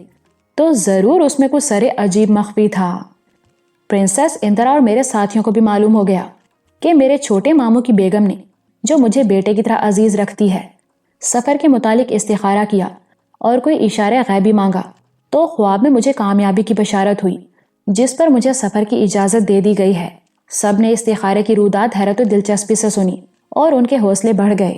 تو ضرور اس میں کچھ سرے عجیب مخفی تھا۔ پرنسس اندرا اور میرے ساتھیوں کو بھی معلوم ہو گیا کہ میرے چھوٹے ماموں کی بیگم نے، جو مجھے بیٹے کی طرح عزیز رکھتی ہے، سفر کے متعلق استخارہ کیا اور کوئی اشارہ غیبی مانگا تو خواب میں مجھے کامیابی کی بشارت ہوئی، جس پر مجھے سفر کی اجازت دے دی گئی ہے۔ سب نے استخارے کی رودات حیرت و دلچسپی سے سنی اور ان کے حوصلے بڑھ گئے۔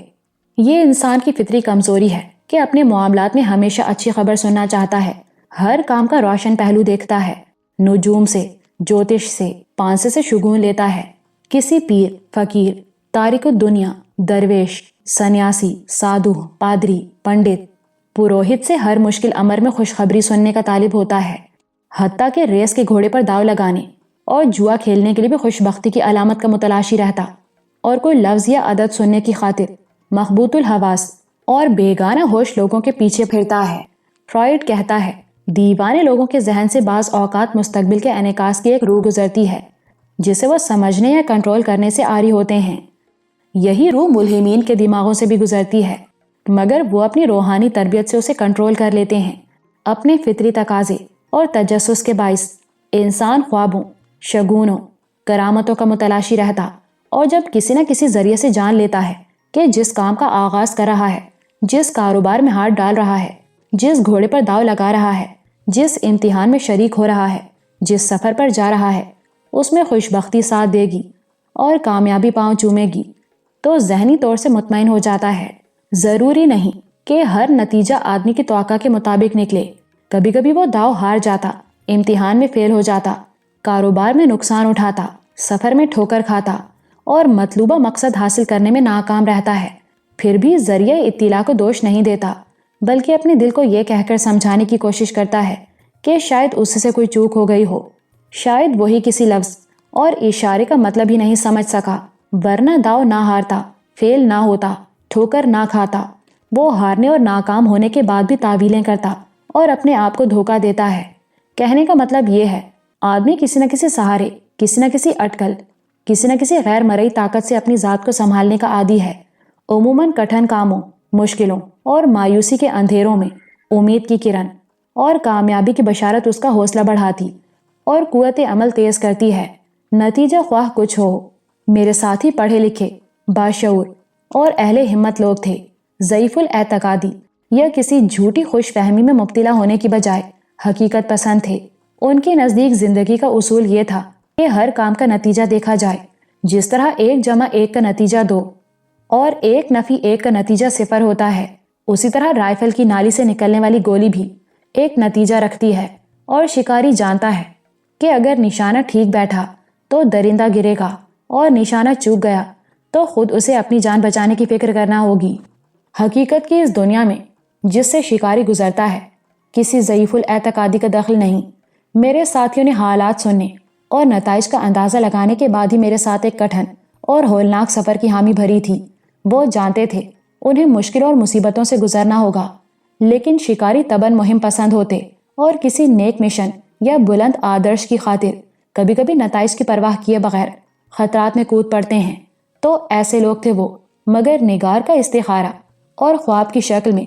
یہ انسان کی فطری کمزوری ہے کہ اپنے معاملات میں ہمیشہ اچھی خبر سننا چاہتا ہے، ہر کام کا روشن پہلو دیکھتا ہے، نجوم سے، جوتش سے، پانسے سے شگون لیتا ہے، کسی پیر، فقیر، تارک الدنیا، درویش، سنیاسی، سادھو، پادری، پنڈت، پروہت سے ہر مشکل امر میں خوشخبری سننے کا طالب ہوتا ہے، حتیٰ کہ ریس کے گھوڑے پر داؤ لگانے اور جوا کھیلنے کے لیے بھی خوش بختی کی علامت کا متلاشی رہتا، اور کوئی لفظ یا عدد سننے کی خاطر مخبوط الحواس اور بیگانہ ہوش لوگوں کے پیچھے پھرتا ہے۔ فرائڈ کہتا ہے، دیوانے لوگوں کے ذہن سے بعض اوقات مستقبل کے انعکاس کی ایک روح گزرتی ہے جسے وہ سمجھنے یا کنٹرول کرنے سے عاری ہوتے ہیں۔ یہی روح ملہمین کے دماغوں سے بھی گزرتی ہے، مگر وہ اپنی روحانی تربیت سے اسے کنٹرول کر لیتے ہیں۔ اپنے فطری تقاضے اور تجسس کے باعث انسان خوابوں، شگونوں، کرامتوں کا متلاشی رہتا، اور جب کسی نہ کسی ذریعے سے جان لیتا ہے کہ جس کام کا آغاز کر رہا ہے، جس کاروبار میں ہاتھ ڈال رہا ہے، جس گھوڑے پر داؤ لگا رہا ہے، جس امتحان میں شریک ہو رہا ہے، جس سفر پر جا رہا ہے، اس میں خوشبختی ساتھ دے گی اور کامیابی پاؤں چومے گی، تو ذہنی طور سے مطمئن ہو جاتا ہے۔ ضروری نہیں کہ ہر نتیجہ آدمی کی توقع کے مطابق نکلے۔ کبھی کبھی وہ داؤ ہار جاتا، امتحان میں فیل ہو جاتا، کاروبار میں نقصان اٹھاتا، سفر میں ٹھوکر کھاتا اور مطلوبہ مقصد حاصل کرنے میں ناکام رہتا ہے، پھر بھی ذریعہ اطلاع کو دوش نہیں دیتا، بلکہ اپنے دل کو یہ کہہ کر سمجھانے کی کوشش کرتا ہے کہ شاید اس سے کوئی چوک ہو گئی ہو، شاید وہی کسی لفظ اور اشارے کا مطلب ہی نہیں سمجھ سکا، ورنہ داؤ نہ ہارتا، فیل نہ ہوتا، ٹھوکر نہ کھاتا۔ وہ ہارنے اور ناکام ہونے کے بعد بھی تعویلیں کرتا اور اپنے آپ کو دھوکہ دیتا ہے۔ کہنے کا مطلب یہ ہے، آدمی کسی نہ کسی سہارے، کسی نہ کسی اٹکل، کسی نہ کسی غیر مرئی طاقت سے اپنی ذات کو سنبھالنے کا عادی ہے۔ عموماً کٹھن کاموں، مشکلوں اور مایوسی کے اندھیروں میں امید کی کرن اور کامیابی کی بشارت اس کا حوصلہ بڑھاتی اور قوت عمل تیز کرتی ہے۔ نتیجہ خواہ کچھ ہو، میرے ساتھی پڑھے لکھے، باشعور اور اہل ہمت لوگ تھے، ضعیف الاعتقادی یا کسی جھوٹی خوش فہمی میں مبتلا ہونے کی بجائے حقیقت پسند تھے۔ ان کے نزدیک زندگی کا اصول یہ تھا کہ ہر کام کا نتیجہ دیکھا جائے، جس طرح 1+1 کا نتیجہ 2 اور 1-1 کا نتیجہ 0 ہوتا ہے، اسی طرح رائفل کی نالی سے نکلنے والی گولی بھی ایک نتیجہ رکھتی ہے، اور شکاری جانتا ہے کہ اگر نشانہ ٹھیک بیٹھا تو درندہ گرے گا اور نشانہ چوک گیا تو خود اسے اپنی جان بچانے کی فکر کرنا ہوگی۔ حقیقت کی اس دنیا میں جس سے شکاری گزرتا ہے، کسی ضعیف الاعتقادی کا دخل نہیں۔ میرے ساتھیوں نے حالات سننے اور نتائج کا اندازہ لگانے کے بعد ہی میرے ساتھ ایک کٹھن اور ہولناک سفر کی حامی بھری تھی۔ وہ جانتے تھے انہیں مشکل اور مصیبتوں سے گزرنا ہوگا، لیکن شکاری طبعاً مہم پسند ہوتے اور کسی نیک مشن یا بلند آدرش کی خاطر کبھی کبھی نتائج کی پرواہ کیے بغیر خطرات میں کود پڑتے ہیں۔ تو ایسے لوگ تھے وہ، مگر نگار کا استخارہ اور خواب کی شکل میں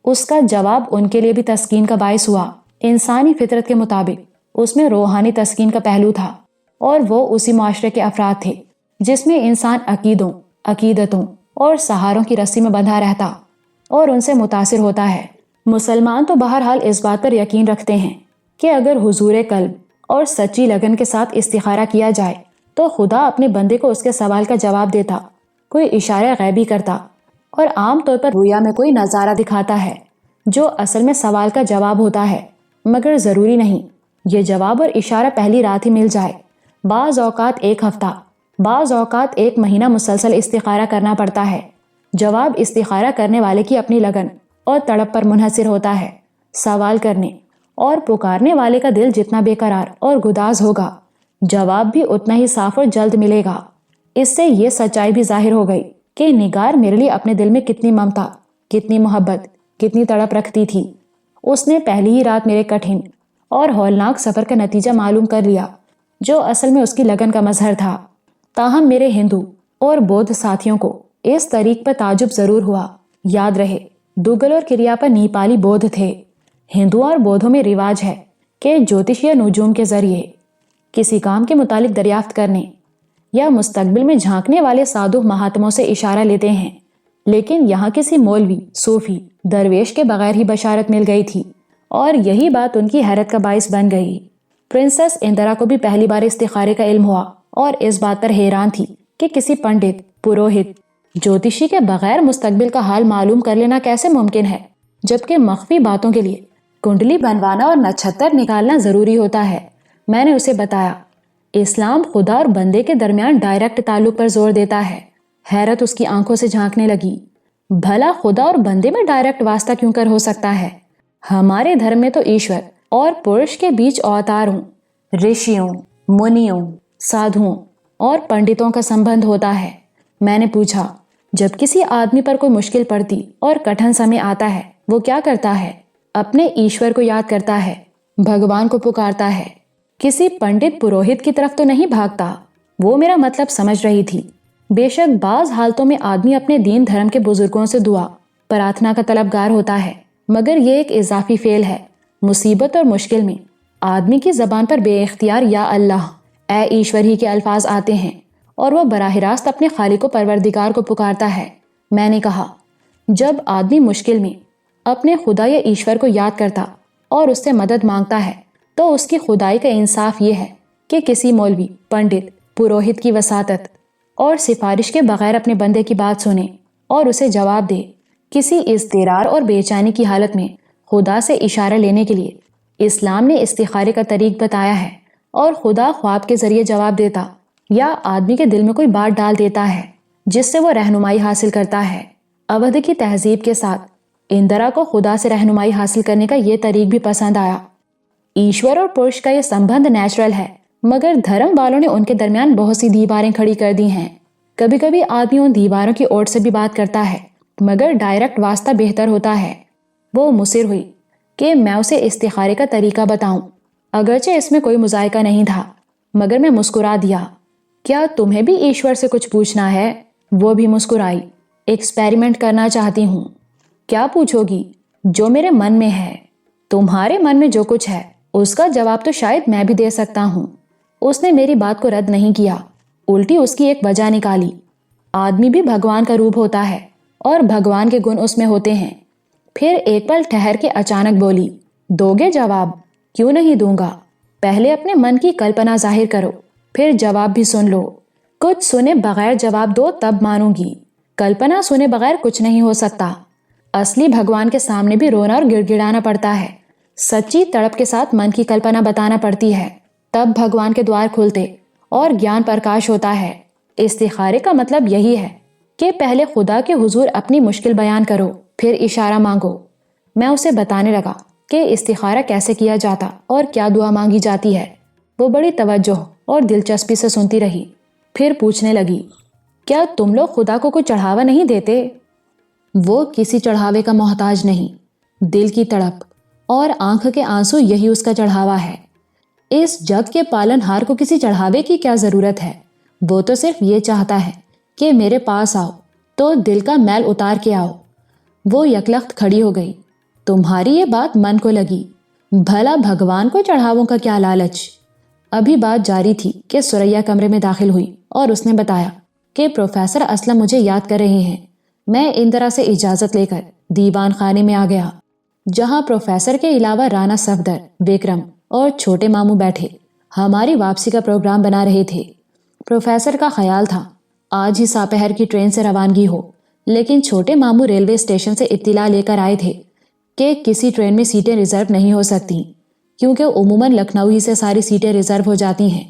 اس کا جواب ان کے لیے بھی تسکین کا باعث ہوا۔ انسانی فطرت کے مطابق اس میں روحانی تسکین کا پہلو تھا، اور وہ اسی معاشرے کے افراد تھے جس میں انسان عقیدوں، عقیدتوں اور سہاروں کی رسی میں بندھا رہتا اور ان سے متاثر ہوتا ہے۔ مسلمان تو بہرحال اس بات پر یقین رکھتے ہیں کہ اگر حضور قلب اور سچی لگن کے ساتھ استخارہ کیا جائے تو خدا اپنے بندے کو اس کے سوال کا جواب دیتا، کوئی اشارہ غیبی کرتا، اور عام طور پر رویا میں کوئی نظارہ دکھاتا ہے جو اصل میں سوال کا جواب ہوتا ہے، مگر ضروری نہیں یہ جواب اور اشارہ پہلی رات ہی مل جائے۔ بعض اوقات 1 ہفتہ، بعض اوقات 1 مہینہ مسلسل استخارہ کرنا پڑتا ہے۔ جواب استخارہ کرنے والے کی اپنی لگن اور تڑپ پر منحصر ہوتا ہے۔ سوال کرنے اور پکارنے والے کا دل جتنا بے قرار اور گداز ہوگا، جواب بھی اتنا ہی صاف اور جلد ملے گا۔ اس سے یہ سچائی بھی ظاہر ہو گئی کہ نگار میرے لیے اپنے دل میں کتنی ممتا، کتنی محبت، کتنی تڑپ رکھتی تھی۔ اس نے پہلی ہی رات میرے کٹھن اور ہولناک سفر کا نتیجہ معلوم کر لیا، جو اصل میں اس کی لگن کا مظہر تھا۔ تاہم میرے ہندو اور بودھ ساتھیوں کو اس طریق پر تعجب ضرور ہوا۔ یاد رہے، دوگل اور کریاپا نیپالی بودھ تھے۔ ہندوؤں اور بودھوں میں رواج ہے کہ جوتش یا نجوم کے ذریعے کسی کام کے متعلق دریافت کرنے یا مستقبل میں جھانکنے والے سادھو مہاتموں سے اشارہ لیتے ہیں، لیکن یہاں کسی مولوی، صوفی، درویش کے بغیر ہی بشارت مل گئی تھی، اور یہی بات ان کی حیرت کا باعث بن گئی۔ پرنسس اندرا کو بھی پہلی بار استخارے کا علم ہوا اور اس بات پر حیران تھی کہ کسی پنڈت، پروہت، جوتشی کے بغیر مستقبل کا حال معلوم کر لینا کیسے ممکن ہے، جبکہ مخفی باتوں کے لیے کنڈلی بنوانا اور نچھتر نکالنا ضروری ہوتا ہے۔ میں نے اسے بتایا، اسلام خدا اور بندے کے درمیان ڈائریکٹ تعلق پر زور دیتا ہے۔ حیرت اس کی آنکھوں سے جھانکنے لگی۔ بھلا خدا اور بندے میں ڈائریکٹ واسطہ کیوں کر ہو سکتا ہے؟ ہمارے دھرم میں تو ایشور اور پرش کے بیچ اوتاروں، رشیوں، منیوں، سادھوؤں اور پنڈتوں کا سمبندھ ہوتا ہے۔ میں نے پوچھا، جب کسی آدمی پر کوئی مشکل پڑتی اور کٹھن سمے آتا ہے، وہ کیا کرتا ہے؟ اپنے ایشور کو یاد کرتا ہے، بھگوان کو پکارتا ہے، کسی پنڈت پروہت کی طرف تو نہیں بھاگتا۔ وہ میرا مطلب سمجھ رہی تھی۔ بے شک بعض حالتوں میں آدمی اپنے دین دھرم کے بزرگوں سے دعا، پرارتھنا کا طلبگار ہوتا ہے، مگر یہ ایک اضافی فعل ہے، مصیبت اور مشکل میں آدمی کی زبان پر بے اختیار یا اللہ، اے ایشور ہی کے الفاظ آتے ہیں اور وہ براہ راست اپنے خالق و پروردگار کو پکارتا ہے۔ میں نے کہا، جب آدمی مشکل میں اپنے خدا یا ایشور کو یاد کرتا اور اس سے مدد مانگتا ہے تو اس کی خدائی کا انصاف یہ ہے کہ کسی مولوی، پنڈت، پروہت کی وساطت اور سفارش کے بغیر اپنے بندے کی بات سنے اور اسے جواب دے۔ کسی اضطرار اور بے چینی کی حالت میں خدا سے اشارہ لینے کے لیے اسلام نے استخارے کا طریق بتایا ہے، اور خدا خواب کے ذریعے جواب دیتا یا آدمی کے دل میں کوئی بات ڈال دیتا ہے جس سے وہ رہنمائی حاصل کرتا ہے۔ اودھ کی تہذیب کے ساتھ اندرا کو خدا سے رہنمائی حاصل کرنے کا یہ طریق بھی پسند آیا۔ ایشور اور پرش کا یہ سمبندھ نیچرل ہے، مگر دھرم والوں نے ان کے درمیان بہت سی دیواریں کھڑی کر دی ہیں۔ کبھی کبھی آدمی ان دیواروں کی اوٹ سے بھی بات کرتا ہے، مگر ڈائریکٹ واسطہ بہتر ہوتا ہے۔ وہ مصر ہوئی کہ میں اسے استخارے کا طریقہ بتاؤں، اگرچہ اس میں کوئی مذائقہ نہیں تھا، مگر میں مسکرا دیا۔ کیا تمہیں بھی ایشور سے کچھ پوچھنا ہے؟ وہ بھی مسکرائی۔ ایکسپیریمنٹ کرنا چاہتی ہوں۔ کیا پوچھو گی؟ جو میرے من میں ہے۔ تمہارے من میں جو کچھ ہے اس کا جواب تو شاید میں بھی دے سکتا ہوں۔ اس نے میری بات کو رد نہیں کیا، الٹی اس کی ایک وجہ نکالی۔ آدمی بھی بھگوان کا روپ ہوتا ہے اور بھگوان کے گن اس میں ہوتے ہیں۔ پھر ایک پل ٹھہر کے اچانک بولی، دو گے جواب؟ کیوں نہیں دوں گا؟ پہلے اپنے من کی کلپنا ظاہر کرو، پھر جواب بھی سن لو۔ کچھ سنے بغیر جواب دو تب مانوں گی، کلپنا سنے بغیر کچھ نہیں ہو سکتا۔ اصلی بھگوان کے سامنے بھی رونا اور گڑ گڑانا پڑتا ہے، سچی تڑپ کے ساتھ من کی کلپنا بتانا پڑتی ہے، تب بھگوان کے دوار کھلتے اور گیان پرکاش ہوتا ہے۔ استخارے کا مطلب یہی ہے کہ پہلے خدا کے حضور اپنی مشکل بیان کرو، پھر اشارہ مانگو۔ میں اسے بتانے لگا کہ استخارہ کیسے کیا جاتا اور کیا دعا مانگی جاتی ہے۔ وہ بڑی توجہ اور دلچسپی سے سنتی رہی، پھر پوچھنے لگی، کیا تم لوگ خدا کو کوئی چڑھاوا نہیں دیتے؟ وہ کسی چڑھاوے کا محتاج نہیں، دل کی تڑپ اور آنکھ کے آنسو یہی اس کا چڑھاوا ہے۔ اس جگ کے پالن ہار کو کسی چڑھاوے کی کیا ضرورت ہے؟ وہ تو صرف یہ چاہتا ہے کہ میرے پاس آؤ تو دل کا میل اتار کے آؤ۔ وہ یکلخت کھڑی ہو گئی۔ تمہاری یہ بات من کو لگی، بھلا بھگوان کو چڑھاووں کا کیا لالچ؟ ابھی بات جاری تھی کہ سریا کمرے میں داخل ہوئی اور اس نے بتایا کہ پروفیسر اسلم مجھے یاد کر رہے ہیں۔ میں اندرا سے اجازت لے کر دیوان خانے میں آ گیا، جہاں پروفیسر کے علاوہ رانا صفدر، وکرم اور چھوٹے ماموں بیٹھے ہماری واپسی کا پروگرام بنا رہے تھے۔ پروفیسر کا خیال تھا آج ہی ساپہر کی ٹرین سے روانگی ہو، لیکن چھوٹے ماموں ریلوے اسٹیشن سے اطلاع لے کر آئے تھے کہ کسی ٹرین میں سیٹیں ریزرو نہیں ہو سکتی، کیونکہ عموماً لکھنؤ ہی سے ساری سیٹیں ریزرو ہو جاتی ہیں۔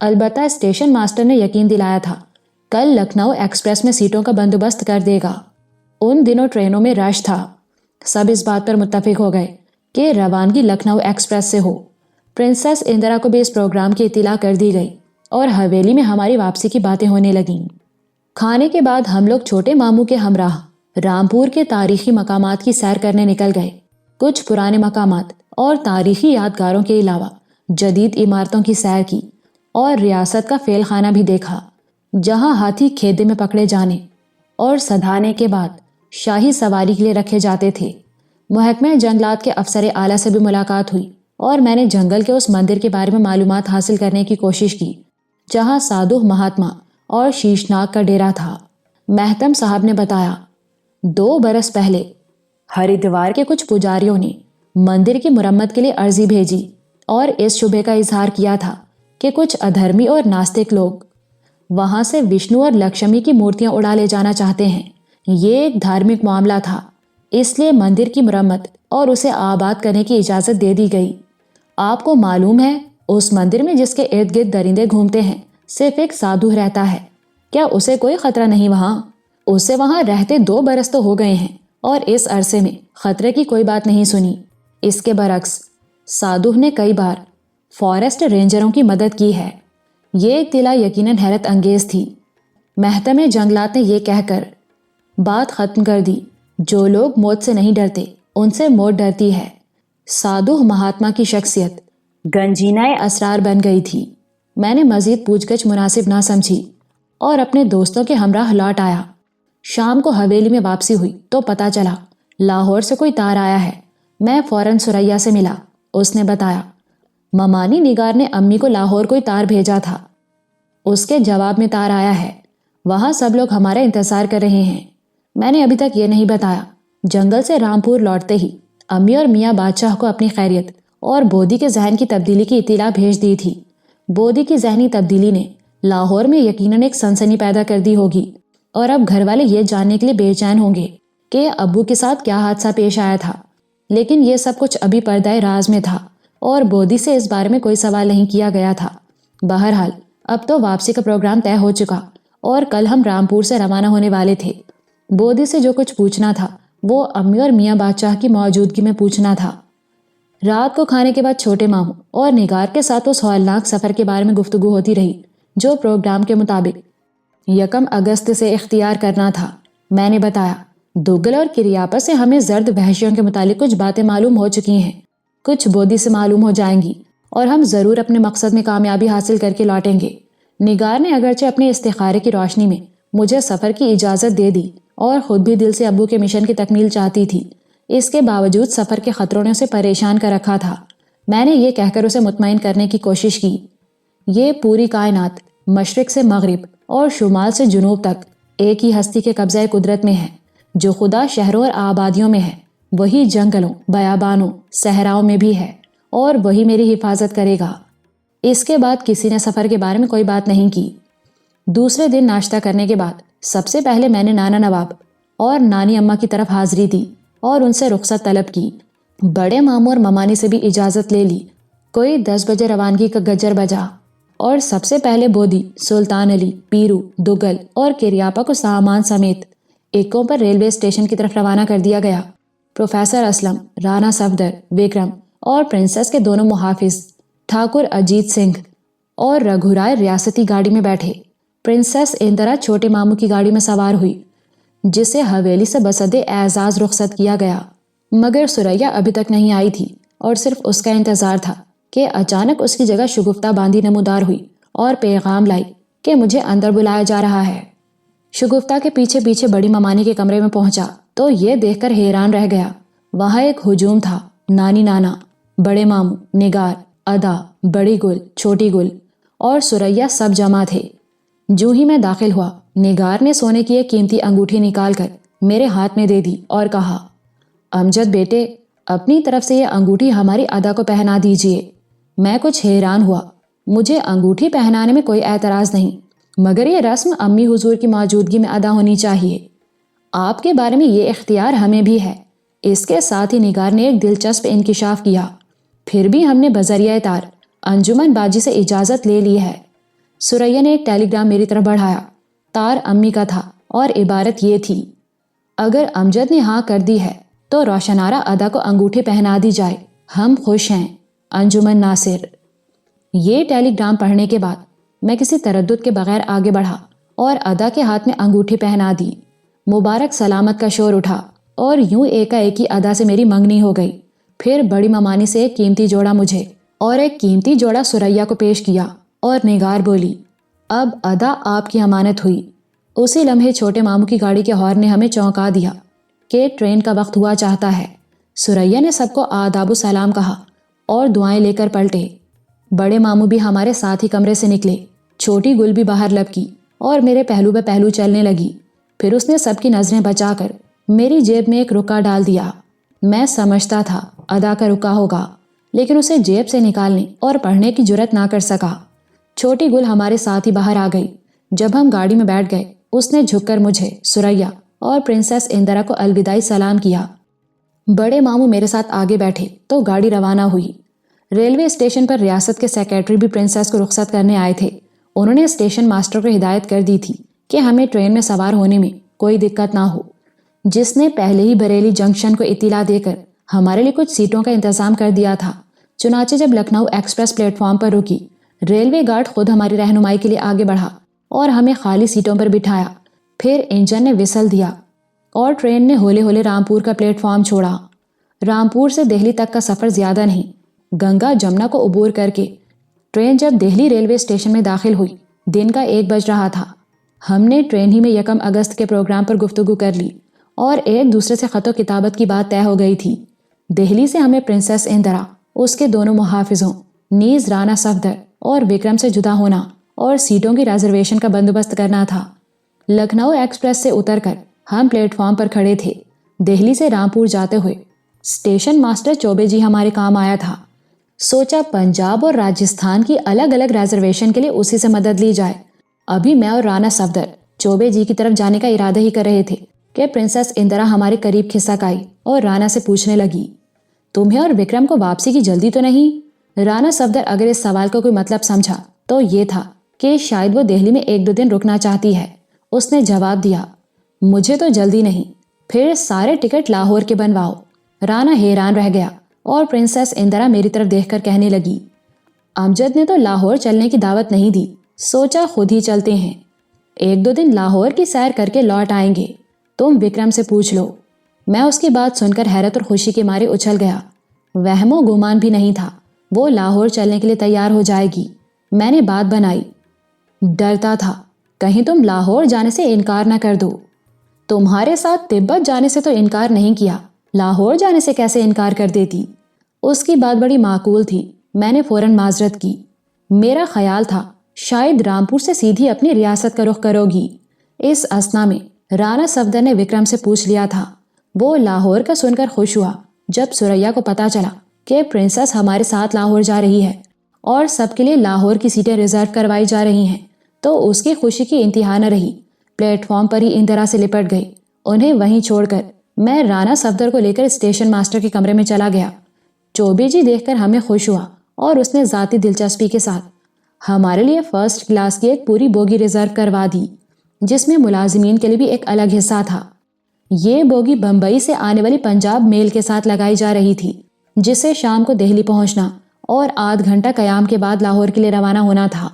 البتہ اسٹیشن ماسٹر نے یقین دلایا تھا کل لکھنؤ ایکسپریس میں سیٹوں کا بندوبست کر دے گا۔ ان دنوں ٹرینوں میں رش تھا۔ سب اس بات پر متفق ہو گئے کہ روانگی لکھنؤ ایکسپریس سے ہو۔ پرنسس اندرا کو بھی اس پروگرام کی اطلاع کر دی گئی اور حویلی میں ہماری واپسی کی باتیں ہونے لگیں۔ کھانے کے بعد ہم لوگ چھوٹے ماموں کے ہمراہ رامپور کے تاریخی مقامات کی سیر کرنے نکل گئے۔ کچھ پرانے مقامات اور تاریخی یادگاروں کے علاوہ جدید عمارتوں کی سیر کی اور ریاست کا فیل خانہ بھی دیکھا، جہاں ہاتھی کھیدے میں پکڑے جانے اور سدھانے کے بعد شاہی سواری کے لیے رکھے جاتے تھے۔ محکمہ جنگلات کے افسر اعلیٰ سے بھی ملاقات ہوئی اور میں نے جنگل کے اس مندر کے بارے میں معلومات حاصل کرنے کی کوشش کی جہاں سادھو مہاتما اور شیش ناگ کا ڈیرا تھا۔ مہتم صاحب نے بتایا، 2 برس پہلے ہریدوار کے کچھ پجاریوں نے مندر کی مرمت کے لیے عرضی بھیجی اور اس شبے کا اظہار کیا تھا کہ کچھ ادھرمی اور ناستک لوگ وہاں سے وشنو اور لکشمی کی مورتیاں اڑا لے جانا چاہتے ہیں۔ یہ ایک دھارمک معاملہ تھا، اس لیے مندر کی مرمت اور اسے آباد کرنے کی اجازت دے دی گئی۔ آپ کو معلوم ہے اس مندر میں جس کے ارد گرد درندے گھومتے ہیں صرف ایک سادھو رہتا ہے، کیا اسے کوئی خطرہ نہیں وہاں؟ اسے وہاں رہتے 2 برس تو ہو گئے ہیں اور اس عرصے میں خطرے کی کوئی بات نہیں سنی۔ اس کے برعکس سادھو نے کئی بار فارسٹ رینجروں کی مدد کی ہے۔ یہ اطلاع یقیناً حیرت انگیز تھی۔ محکمہ جنگلات نے یہ کہہ کر بات ختم کر دی، جو لوگ موت سے نہیں ڈرتے ان سے موت ڈرتی ہے۔ سادھو مہاتما کی شخصیت گنجینہ اسرار بن گئی تھی۔ میں نے مزید پوچھ گچھ مناسب نہ سمجھی اور اپنے دوستوں کے ہمراہ لوٹ آیا۔ شام کو حویلی میں واپسی ہوئی تو پتہ چلا لاہور سے کوئی تار آیا ہے۔ میں فوراً سریا سے ملا اس نے بتایا۔ ممانی نگار نے امی کو لاہور کوئی تار بھیجا تھا، اس کے جواب میں تار آیا ہے، وہاں سب لوگ ہمارا انتظار کر رہے ہیں۔ میں نے ابھی تک یہ نہیں بتایا، جنگل سے رامپور لوٹتے ہی امی اور میاں بادشاہ کو اپنی خیریت اور بودی کے ذہن کی تبدیلی کی اطلاع بھیج دی تھی۔ بودی کی ذہنی تبدیلی نے لاہور میں یقیناً ایک سنسنی پیدا کر دی ہوگی، اور اب گھر والے یہ جاننے کے لیے بے چین ہوں گے کہ ابو کے ساتھ کیا حادثہ پیش آیا تھا۔ لیکن یہ سب کچھ ابھی پردہ راز میں تھا اور بودی سے اس بارے میں کوئی سوال نہیں کیا گیا تھا۔ بہرحال اب تو واپسی کا پروگرام طے ہو چکا اور کل ہم رامپور سے روانہ ہونے والے تھے۔ بودی سے جو کچھ پوچھنا تھا وہ امی اور میاں بادشاہ کی موجودگی میں پوچھنا تھا۔ رات کو کھانے کے بعد چھوٹے ماموں اور نگار کے ساتھ اس ہولناک سفر کے بارے میں گفتگو ہوتی رہی جو پروگرام کے مطابق 1 اگست سے اختیار کرنا تھا۔ میں نے بتایا، دوگل اور کریاپا سے ہمیں زرد وحشیوں کے متعلق کچھ باتیں معلوم ہو چکی ہیں، کچھ بودی سے معلوم ہو جائیں گی اور ہم ضرور اپنے مقصد میں کامیابی حاصل کر کے لوٹیں گے۔ نگار نے اگرچہ اپنے استخارے کی روشنی میں مجھے سفر کی اجازت دے دی اور خود بھی دل سے ابو کے مشن کی تکمیل چاہتی تھی، اس کے باوجود سفر کے خطروں نے اسے پریشان کر رکھا تھا۔ میں نے یہ کہہ کر اسے مطمئن کرنے کی کوشش کی، یہ پوری کائنات مشرق سے مغرب اور شمال سے جنوب تک ایک ہی ہستی کے قبضۂ قدرت میں ہے۔ جو خدا شہروں اور آبادیوں میں ہے وہی جنگلوں، بیابانوں، صحراؤں میں بھی ہے، اور وہی میری حفاظت کرے گا۔ اس کے بعد کسی نے سفر کے بارے میں کوئی بات نہیں کی۔ دوسرے دن ناشتہ کرنے کے بعد سب سے پہلے میں نے نانا نواب اور نانی اماں کی طرف حاضری دی اور ان سے رخصت طلب کی۔ بڑے ماموں اور ممانی سے بھی اجازت لے لی۔ کوئی 10 بجے روانگی کا گجر بجا اور سب سے پہلے بودی، سلطان علی، پیرو، دگل اور کریاپا کو سامان سمیت ایکوں پر ریلوے اسٹیشن کی طرف روانہ کر دیا گیا۔ پروفیسر اسلم، رانا صفدر، وکرم اور پرنسس کے دونوں محافظ ٹھاکر اجیت سنگھ اور رگھورائے ریاستی گاڑی میں بیٹھے۔ پرنسس اندرا چھوٹے ماموں کی گاڑی میں سوار ہوئی جسے حویلی سے بسد اعزاز رخصت کیا گیا، مگر سریا ابھی تک نہیں آئی تھی اور صرف اس کا انتظار تھا کہ اچانک اس کی جگہ شگفتہ باندھی نمودار ہوئی اور پیغام لائی کہ مجھے اندر بلایا جا رہا ہے۔ شگفتہ کے پیچھے پیچھے بڑی ممانی کے کمرے میں پہنچا تو یہ دیکھ کر حیران رہ گیا۔ وہاں ایک ہجوم تھا، نانی، نانا، بڑے ماموں، نگار، ادا، بڑی گل، چھوٹی گل اور سریا سب جمع تھے۔ جو ہی میں داخل ہوا، نگار نے سونے کی ایک قیمتی انگوٹھی نکال کر میرے ہاتھ میں دے دی اور کہا، امجد بیٹے، اپنی طرف سے یہ انگوٹھی ہماری ادا کو پہنا دیجیے۔ میں کچھ حیران ہوا۔ مجھے انگوٹھی پہنانے میں کوئی اعتراض نہیں، مگر یہ رسم امی حضور کی موجودگی میں ادا ہونی چاہیے۔ آپ کے بارے میں یہ اختیار ہمیں بھی ہے۔ اس کے ساتھ ہی نگار نے ایک دلچسپ انکشاف کیا۔ پھر بھی ہم نے بذریعہ تار انجمن باجی سے اجازت لے لی ہے۔ سریا نے ایک ٹیلی گرام میری طرف بڑھایا۔ تار امی کا تھا اور عبارت یہ تھی، اگر امجد نے ہاں کر دی ہے تو روشنارہ ادا کو انگوٹھی پہنا دی جائے، ہم خوش ہیں، انجمن ناصر۔ یہ ٹیلی گرام پڑھنے کے بعد میں کسی تردد کے بغیر آگے بڑھا اور ادا کے ہاتھ میں انگوٹھی پہنا دی۔ مبارک سلامت کا شور اٹھا اور یوں ایک ہی ادا سے میری منگنی ہو گئی۔ پھر بڑی ممانی سے ایک قیمتی جوڑا مجھے اور ایک قیمتی جوڑا سریا کو پیش کیا اور نگار بولی، اب ادا آپ کی امانت ہوئی۔ اسی لمحے چھوٹے ماموں کی گاڑی کے ہارن نے ہمیں چونکا دیا کہ ٹرین کا وقت ہوا چاہتا ہے۔ سریا نے سب کو آداب و سلام کہا اور دعائیں لے کر پلٹے۔ بڑے ماموں بھی ہمارے ساتھ ہی کمرے سے نکلے۔ چھوٹی گل بھی باہر لپکی اور میرے پہلو پہ پہلو چلنے لگی۔ پھر اس نے سب کی نظریں بچا کر میری جیب میں ایک رکا ڈال دیا۔ میں سمجھتا تھا ادا کا رکا ہوگا، لیکن اسے جیب سے نکالنے اور پڑھنے کی جرت نہ کر سکا۔ چھوٹی گل ہمارے ساتھ ہی باہر آ گئی۔ جب ہم گاڑی میں بیٹھ گئے، اس نے جھک کر مجھے، سریا اور پرنسس اندرا کو الوداعی سلام کیا۔ بڑے ماموں میرے ساتھ آگے بیٹھے تو گاڑی روانہ ہوئی۔ ریلوے اسٹیشن پر ریاست کے سیکریٹری بھی پرنسس کو رخصت کرنے آئے تھے۔ انہوں نے اسٹیشن ماسٹر کو ہدایت کر دی تھی کہ ہمیں ٹرین میں سوار ہونے میں کوئی دقت نہ ہو، جس نے پہلے ہی بریلی جنکشن کو اطلاع دے کر ہمارے لیے کچھ سیٹوں کا انتظام کر دیا تھا۔ چنانچہ جب لکھنؤ ایکسپریس پلیٹ فارم پر رکی، ریلوے گارڈ خود ہماری رہنمائی کے لیے آگے بڑھا اور ہمیں خالی سیٹوں پر بٹھایا۔ پھر انجن نے وسل دیا اور ٹرین نے ہولے ہولے رامپور کا پلیٹ فارم چھوڑا۔ رامپور سے دہلی تک کا سفر زیادہ نہیں، گنگا جمنا کو عبور کر کے ٹرین جب دہلی ریلوے اسٹیشن میں داخل ہوئی، دن کا 1 بج رہا تھا۔ ہم نے ٹرین ہی میں 1 اگست کے پروگرام پر گفتگو کر لی اور ایک دوسرے سے خط و کتابت کی بات طے ہو گئی تھی۔ دہلی سے ہمیں پرنسس اندرا اس کے دونوں محافظوں نیز رانا صفدر اور وکرم سے جدا ہونا اور سیٹوں کی ریزرویشن کا بندوبست کرنا تھا۔ لکھنؤ ایکسپریس سے اتر کر ہم پلیٹ فارم پر کھڑے تھے۔ دہلی سے رامپور جاتے ہوئے اسٹیشن ماسٹر چوبے جی ہمارے کام آیا تھا۔ سوچا پنجاب اور راجستھان کی الگ الگ ریزرویشن کے لیے اسی سے مدد لی جائے۔ ابھی میں اور رانا صفدر چوبے جی کی طرف جانے کا ارادہ ہی کر رہے تھے کہ پرنسس اندرا ہمارے قریب کھسک آئی اور رانا سے پوچھنے لگی، تمہیں اور وکرم کو واپسی کی جلدی تو نہیں؟ رانا صفدر اگر اس سوال کا کوئی مطلب سمجھا تو یہ تھا کہ شاید وہ دہلی میں 1-2 دن رکنا چاہتی ہے۔ اس نے جواب دیا، مجھے تو جلدی نہیں، پھر سارے ٹکٹ لاہور کے بنواؤ۔ رانا حیران رہ گیا اور پرنسس اندرا میری طرف دیکھ کر کہنے لگی، امجد نے تو لاہور چلنے کی دعوت نہیں دی، سوچا خود ہی چلتے ہیں، 1-2 دن لاہور کی سیر کر کے لوٹ آئیں گے، تم وکرم سے پوچھ لو۔ میں اس کی بات سن کر حیرت اور خوشی کے مارے اچھل گیا۔ وہم و گمان بھی نہیں تھا وہ لاہور چلنے کے لیے تیار ہو جائے گی۔ میں نے بات بنائی، ڈرتا تھا کہیں تم لاہور جانے سے انکار نہ کر دو۔ تمہارے ساتھ تبت جانے سے تو انکار نہیں کیا، لاہور جانے سے کیسے انکار کر دیتی؟ اس کی بات بڑی معقول تھی۔ میں نے فوراً معذرت کی، میرا خیال تھا شاید رامپور سے سیدھی اپنی ریاست کا رخ کرو گی۔ اس اثنا میں رانا صفدر نے وکرم سے پوچھ لیا تھا۔ وہ لاہور کا سن کر خوش ہوا جب سریا کو پتا چلا کہ پرنسس ہمارے ساتھ لاہور جا رہی ہے اور سب کے لیے لاہور کی سیٹیں ریزرو کروائی جا رہی ہیں تو اس کی خوشی کی انتہا نہ رہی۔ پلیٹ فارم پر ہی اندرا سے لپٹ گئی۔ انہیں وہیں چھوڑ کر میں رانا صفدر کو لے کر اسٹیشن ماسٹر کے کمرے میں چلا گیا۔ چوبے جی دیکھ کر ہمیں خوش ہوا اور اس نے ذاتی دلچسپی کے ساتھ ہمارے لیے فرسٹ کلاس کی ایک پوری بوگی ریزرو کروا دی، جس میں ملازمین کے لیے بھی ایک الگ حصہ تھا۔ یہ بوگی بمبئی سے آنے والی پنجاب میل کے ساتھ لگائی جا رہی تھی، جسے شام کو دہلی پہنچنا اور آدھ گھنٹہ قیام کے بعد لاہور کے لیے روانہ ہونا تھا۔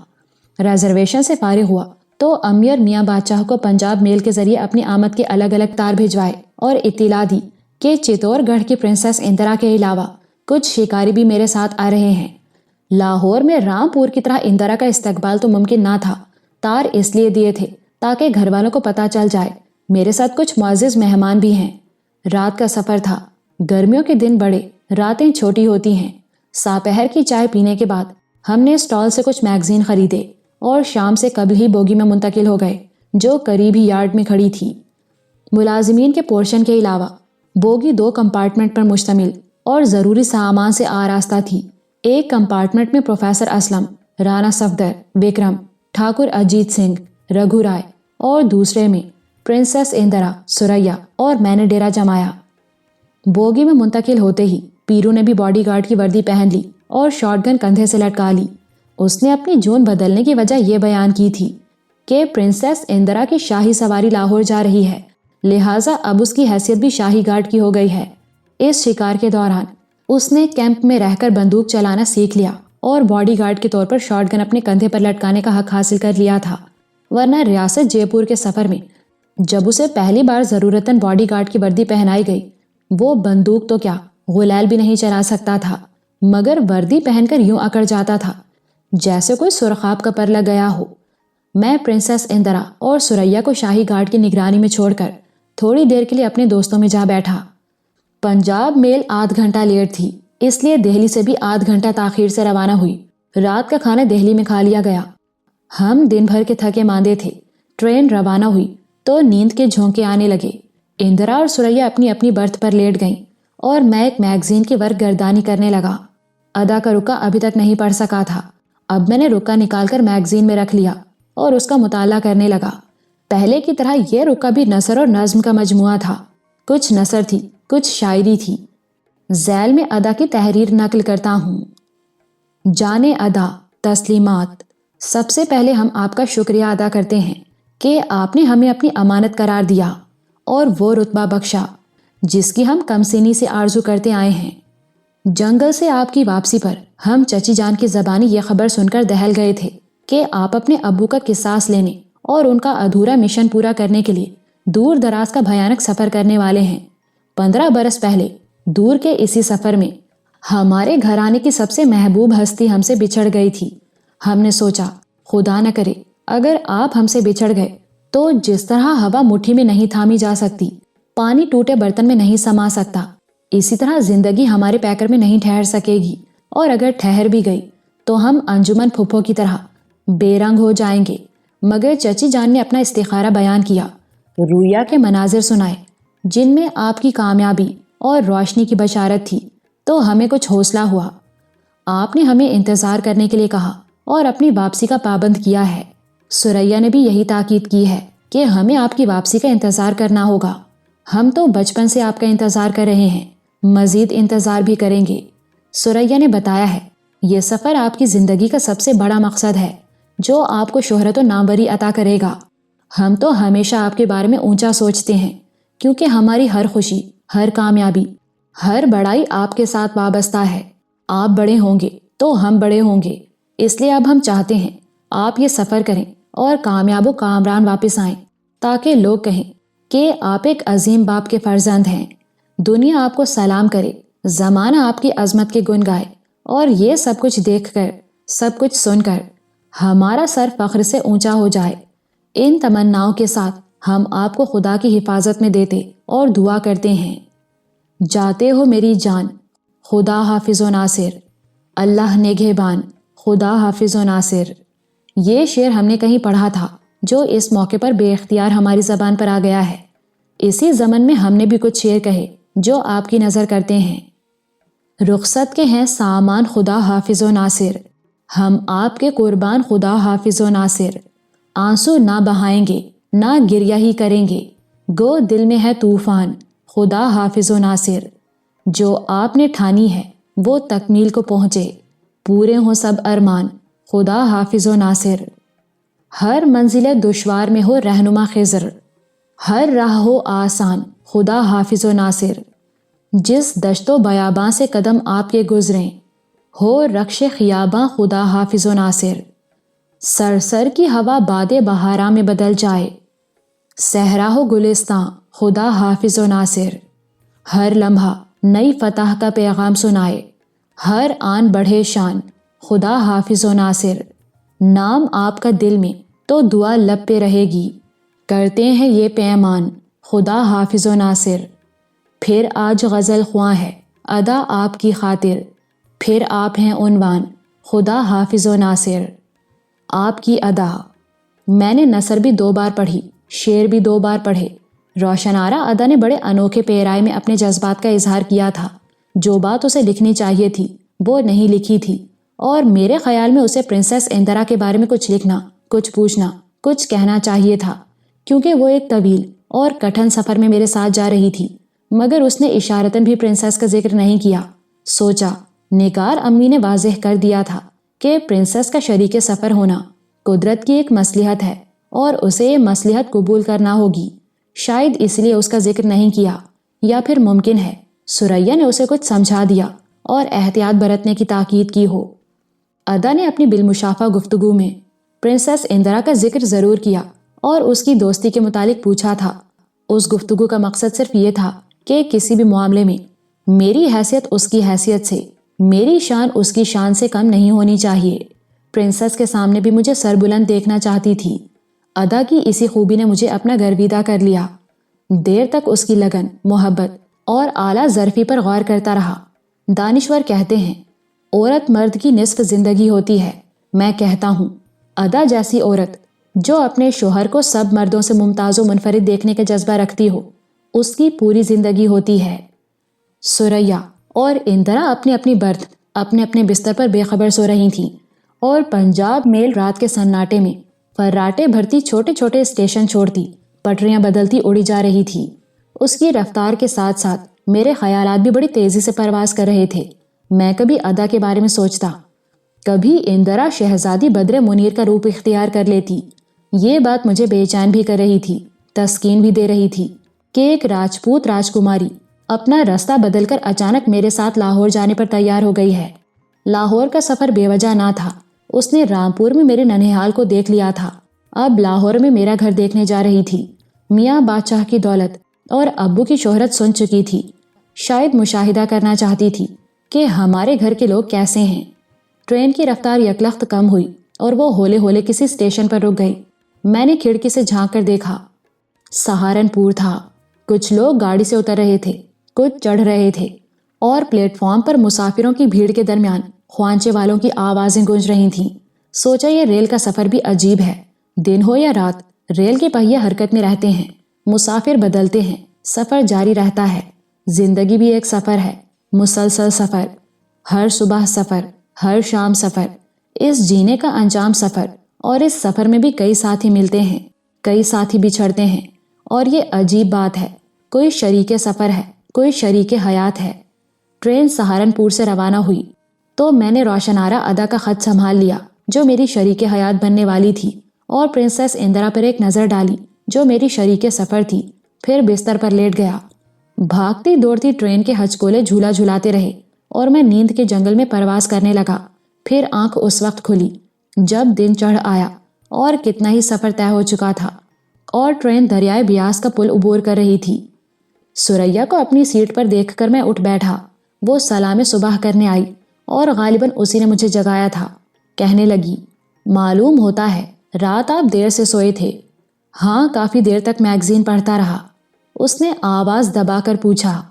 ریزرویشن سے فارغ ہوا تو امیر میاں بادشاہ کو پنجاب میل کے ذریعے اپنی آمد کے الگ الگ تار بھجوائے اور اطلاع دی کہ چتور گڑھ کی پرنسس اندرا کے علاوہ کچھ شکاری بھی میرے ساتھ آ رہے ہیں۔ لاہور میں رامپور کی طرح اندرا کا استقبال تو ممکن نہ تھا۔ تار اس لیے دیے تھے تاکہ گھر والوں کو پتہ چل جائے میرے ساتھ کچھ معزز مہمان بھی ہیں۔ رات کا سفر تھا، گرمیوں کے دن بڑے، راتیں چھوٹی ہوتی ہیں۔ ساپہر کی چائے پینے کے بعد ہم نے اسٹال سے کچھ میگزین خریدے اور شام سے قبل ہی بوگی میں منتقل ہو گئے جو قریب ہی یارڈ میں کھڑی تھی۔ ملازمین کے پورشن کے علاوہ بوگی 2 کمپارٹمنٹ پر مشتمل اور ضروری سامان سے آراستہ تھی۔ ایک کمپارٹمنٹ میں پروفیسر اسلم، رانا صفدر، وکرم، ٹھاکر اجیت سنگھ، رگھو رائے اور دوسرے میں پرنسس اندرا، سریا اور میں نے ڈیرا جمایا۔ بوگی میں منتقل ہوتے ہی پیرو نے بھی باڈی گارڈ کی وردی پہن لی اور شارٹ گن کندھے سے لٹکا لی۔ اس نے اپنی جون بدلنے کی وجہ یہ بیان کی تھی کہ پرنسس اندرا کی شاہی سواری لاہور جا رہی ہے، لہٰذا اب اس کی حیثیت بھی شاہی گارڈ کی ہو گئی ہے۔ اس شکار کے دوران اس نے کیمپ میں رہ کر بندوق چلانا سیکھ لیا اور باڈی گارڈ کے طور پر شارٹ گن اپنے کندھے پر لٹکانے کا حق حاصل کر لیا تھا، ورنہ ریاست جے پور کے سفر میں جب اسے پہلی بار ضرورتاً باڈی گارڈ کی وردی پہنائی گئی وہ بندوق تو کیا غلیل بھی نہیں چلا سکتا تھا، مگر وردی پہن کر یوں اکڑ جاتا تھا جیسے کوئی سرخاب کا پر لگ گیا ہو۔ میں پرنسس اندرا اور سریا کو شاہی گارڈ کی نگرانی میں چھوڑ کر تھوڑی دیر کے لیے اپنے دوستوں میں جا بیٹھا۔ پنجاب میل آدھ گھنٹہ لیٹ تھی، اس لیے دہلی سے بھی آدھ گھنٹہ تاخیر سے روانہ ہوئی۔ رات کا کھانا دہلی میں کھا لیا گیا۔ ہم دن بھر کے تھکے ماندے تھے۔ ٹرین روانہ ہوئی تو نیند کے جھونکے آنے لگے۔ اندرا اور سریا اپنی اپنی برتھ پر لیٹ گئیں اور میں ایک میگزین کی ورق گردانی کرنے لگا۔ ادا کا رکا ابھی تک نہیں پڑھ سکا تھا، اب میں نے رکا نکال کر میگزین میں رکھ لیا اور اس کا مطالعہ کرنے لگا۔ پہلے کی طرح یہ رکا بھی نثر اور نظم کا مجموعہ تھا، کچھ نثر تھی، کچھ شاعری تھی۔ ذیل میں ادا کی تحریر نقل کرتا ہوں۔ جانے ادا، تسلیمات، سب سے پہلے ہم آپ کا شکریہ ادا کرتے ہیں کہ آپ نے ہمیں اپنی امانت قرار دیا اور وہ رتبہ بخشا جس کی ہم کم سنی سے آرزو کرتے آئے ہیں۔ جنگل سے آپ کی واپسی پر ہم چچی جان کی زبانی یہ خبر سن کر دہل گئے تھے کہ آپ اپنے ابو کا قصاص لینے اور ان کا ادھورا مشن پورا کرنے کے لیے دور دراز کا بھیانک سفر کرنے والے ہیں۔ 15 برس پہلے دور کے اسی سفر میں ہمارے گھرانے کی سب سے محبوب ہستی ہم سے بچھڑ گئی تھی۔ ہم نے سوچا خدا نہ کرے اگر آپ ہم سے بچھڑ گئے تو جس طرح ہوا مٹھی میں نہیں تھامی جا سکتی، پانی ٹوٹے برتن میں نہیں سما سکتا، اسی طرح زندگی ہمارے پیکر میں نہیں ٹھہر سکے گی اور اگر ٹھہر بھی گئی تو ہم انجمن پھپھو کی طرح بے رنگ ہو جائیں گے۔ مگر چچی جان نے اپنا استخارہ بیان کیا، رویا کے مناظر سنائے جن میں آپ کی کامیابی اور روشنی کی بشارت تھی، تو ہمیں کچھ حوصلہ ہوا۔ آپ نے ہمیں انتظار کرنے کے لیے کہا اور اپنی واپسی کا پابند کیا ہے۔ ثریا نے بھی یہی تاکید کی ہے کہ ہمیں آپ کی واپسی کا انتظار کرنا ہوگا۔ ہم تو بچپن سے آپ کا انتظار کر رہے ہیں، مزید انتظار بھی کریں گے۔ ثریا نے بتایا ہے، یہ سفر آپ کی زندگی کا سب سے بڑا مقصد ہے جو آپ کو شہرت و ناموری عطا کرے گا۔ ہم تو ہمیشہ آپ کے بارے میں اونچا سوچتے ہیں، کیونکہ ہماری ہر خوشی، ہر کامیابی، ہر بڑائی آپ کے ساتھ وابستہ ہے۔ آپ بڑے ہوں گے تو ہم بڑے ہوں گے، اس لیے اب ہم چاہتے ہیں آپ یہ سفر کریں اور کامیاب و کامران واپس آئیں، تاکہ لوگ کہیں کہ آپ ایک عظیم باپ کے فرزند ہیں۔ دنیا آپ کو سلام کرے، زمانہ آپ کی عظمت کے گن گائے، اور یہ سب کچھ دیکھ کر، سب کچھ سن کر ہمارا سر فخر سے اونچا ہو جائے۔ ان تمناؤں کے ساتھ ہم آپ کو خدا کی حفاظت میں دیتے اور دعا کرتے ہیں۔ جاتے ہو میری جان، خدا حافظ و ناصر، اللہ نگہبان، خدا حافظ و ناصر۔ یہ شعر ہم نے کہیں پڑھا تھا، جو اس موقع پر بے اختیار ہماری زبان پر آ گیا ہے۔ اسی ضمن میں ہم نے بھی کچھ شعر کہے جو آپ کی نظر کرتے ہیں۔ رخصت کے ہیں سامان خدا حافظ و ناصر، ہم آپ کے قربان خدا حافظ و ناصر۔ آنسو نہ بہائیں گے، نہ گریہ ہی کریں گے، گو دل میں ہے طوفان خدا حافظ و ناصر۔ جو آپ نے ٹھانی ہے وہ تکمیل کو پہنچے، پورے ہوں سب ارمان خدا حافظ و ناصر۔ ہر منزل دشوار میں ہو رہنما خضر، ہر راہ ہو آسان خدا حافظ و ناصر۔ جس دشت و بیاباں سے قدم آپ کے گزریں، ہو رخش خیاباں خدا حافظ و ناصر۔ سرسر کی ہوا باد بہاراں میں بدل جائے، صحرا ہو گلستاں خدا حافظ و ناصر۔ ہر لمحہ نئی فتح کا پیغام سنائے، ہر آن بڑھے شان خدا حافظ و ناصر۔ نام آپ کا دل میں تو دعا لب پہ رہے گی، کرتے ہیں یہ پیمان خدا حافظ و ناصر۔ پھر آج غزل خواں ہے ادا آپ کی خاطر، پھر آپ ہیں عنوان خدا حافظ و ناصر۔ آپ کی ادا، میں نے نثر بھی 2 بار پڑھی، شعر بھی 2 بار پڑھے۔ روشن آرا ادا نے بڑے انوکھے پیرائے میں اپنے جذبات کا اظہار کیا تھا۔ جو بات اسے لکھنی چاہیے تھی وہ نہیں لکھی تھی، اور میرے خیال میں اسے پرنسس اندرا کے بارے میں کچھ لکھنا، کچھ پوچھنا، کچھ کہنا چاہیے تھا، کیونکہ وہ ایک طویل اور کٹھن سفر میں میرے ساتھ جا رہی تھی۔ مگر اس نے اشارتاً بھی پرنسس کا ذکر نہیں کیا۔ سوچا نگار امی نے واضح کر دیا تھا کہ پرنسس کا شریک سفر ہونا قدرت کی ایک مصلحت ہے، اور اسے یہ مصلحت قبول کرنا ہوگی۔ شاید اس لیے اس کا ذکر نہیں کیا، یا پھر ممکن ہے ثریا نے اسے کچھ سمجھا دیا اور احتیاط برتنے کی تاکید کی ہو۔ ادا نے اپنی بالمشافہ گفتگو میں پرنسس اندرا کا ذکر ضرور کیا اور اس کی دوستی کے متعلق پوچھا تھا۔ اس گفتگو کا مقصد صرف یہ تھا کہ کسی بھی معاملے میں میری حیثیت اس کی حیثیت سے، میری شان اس کی شان سے کم نہیں ہونی چاہیے۔ پرنسس کے سامنے بھی مجھے سر بلند دیکھنا چاہتی تھی۔ ادا کی اسی خوبی نے مجھے اپنا گرویدہ کر لیا۔ دیر تک اس کی لگن، محبت اور اعلیٰ ظرفی پر غور کرتا رہا۔ دانشور کہتے ہیں عورت مرد کی نصف زندگی ہوتی ہے، میں کہتا ہوں ادا جیسی عورت جو اپنے شوہر کو سب مردوں سے ممتاز و منفرد دیکھنے کا جذبہ رکھتی ہو، اس کی پوری زندگی ہوتی ہے۔ ثریا اور اندرا اپنی اپنی برتھ، اپنے اپنے بستر پر بے خبر سو رہی تھیں، اور پنجاب میل رات کے سناٹے میں فراٹے بھرتی چھوٹے چھوٹے اسٹیشن چھوڑتی، پٹریاں بدلتی اڑی جا رہی تھی۔ اس کی رفتار کے ساتھ ساتھ میرے خیالات بھی بڑی تیزی سے پرواز کر رہے تھے۔ میں کبھی ادا کے بارے میں سوچتا، کبھی اندرا شہزادی بدر منیر کا روپ اختیار کر لیتی۔ یہ بات مجھے بے چین بھی کر رہی تھی، تسکین بھی دے رہی تھی کہ ایک راجپوت راجکماری اپنا راستہ بدل کر اچانک میرے ساتھ لاہور جانے پر تیار ہو گئی ہے۔ لاہور کا سفر بے وجہ نہ تھا، اس نے رامپور میں میرے ننھیال کو دیکھ لیا تھا، اب لاہور میں میرا گھر دیکھنے جا رہی تھی۔ میاں بادشاہ کی دولت اور ابو کی شہرت سن چکی تھی، شاید مشاہدہ کرنا چاہتی تھی کہ ہمارے گھر کے لوگ کیسے ہیں۔ ٹرین کی رفتار یکلخت کم ہوئی اور وہ ہولے ہولے کسی اسٹیشن پر رک گئی۔ میں نے کھڑکی سے جھانک کر دیکھا، سہارنپور تھا۔ کچھ لوگ گاڑی سے اتر رہے تھے، کچھ چڑھ رہے تھے، اور پلیٹ فارم پر مسافروں کی بھیڑ کے درمیان خوانچے والوں کی آوازیں گونج رہی تھیں۔ سوچا یہ ریل کا سفر بھی عجیب ہے، دن ہو یا رات ریل کے پہیے حرکت میں رہتے ہیں، مسافر بدلتے ہیں، سفر جاری رہتا ہے۔ زندگی بھی ایک سفر ہے، مسلسل سفر، ہر صبح سفر، ہر شام سفر، اس جینے کا انجام سفر، اور اس سفر میں بھی کئی ساتھی ملتے ہیں، کئی ساتھی بچھڑتے ہیں، اور یہ عجیب بات ہے، کوئی شریک سفر ہے، کوئی شریک حیات ہے۔ ٹرین سہارنپور سے روانہ ہوئی تو میں نے روشنارہ ادا کا خط سنبھال لیا جو میری شریک حیات بننے والی تھی، اور پرنسس اندرا پر ایک نظر ڈالی جو میری شریک سفر تھی، پھر بستر پر لیٹ گیا۔ بھاگتی دوڑتی ٹرین کے ہچکولے جھولا جھولاتے رہے اور میں نیند کے جنگل میں پرواز کرنے لگا۔ پھر آنکھ اس وقت کھلی جب دن چڑھ آیا اور کتنا ہی سفر طے ہو چکا تھا، اور ٹرین دریائے بیاس کا پل عبور کر رہی تھی۔ سریا کو اپنی سیٹ پر دیکھ کر میں اٹھ بیٹھا۔ وہ سلام صبح کرنے آئی اور غالباً اسی نے مجھے جگایا تھا۔ کہنے لگی، معلوم ہوتا ہے رات آپ دیر سے سوئے تھے۔ ہاں، کافی دیر تک میگزین پڑھتا رہا۔ اس نے آواز دبا کر پوچھا،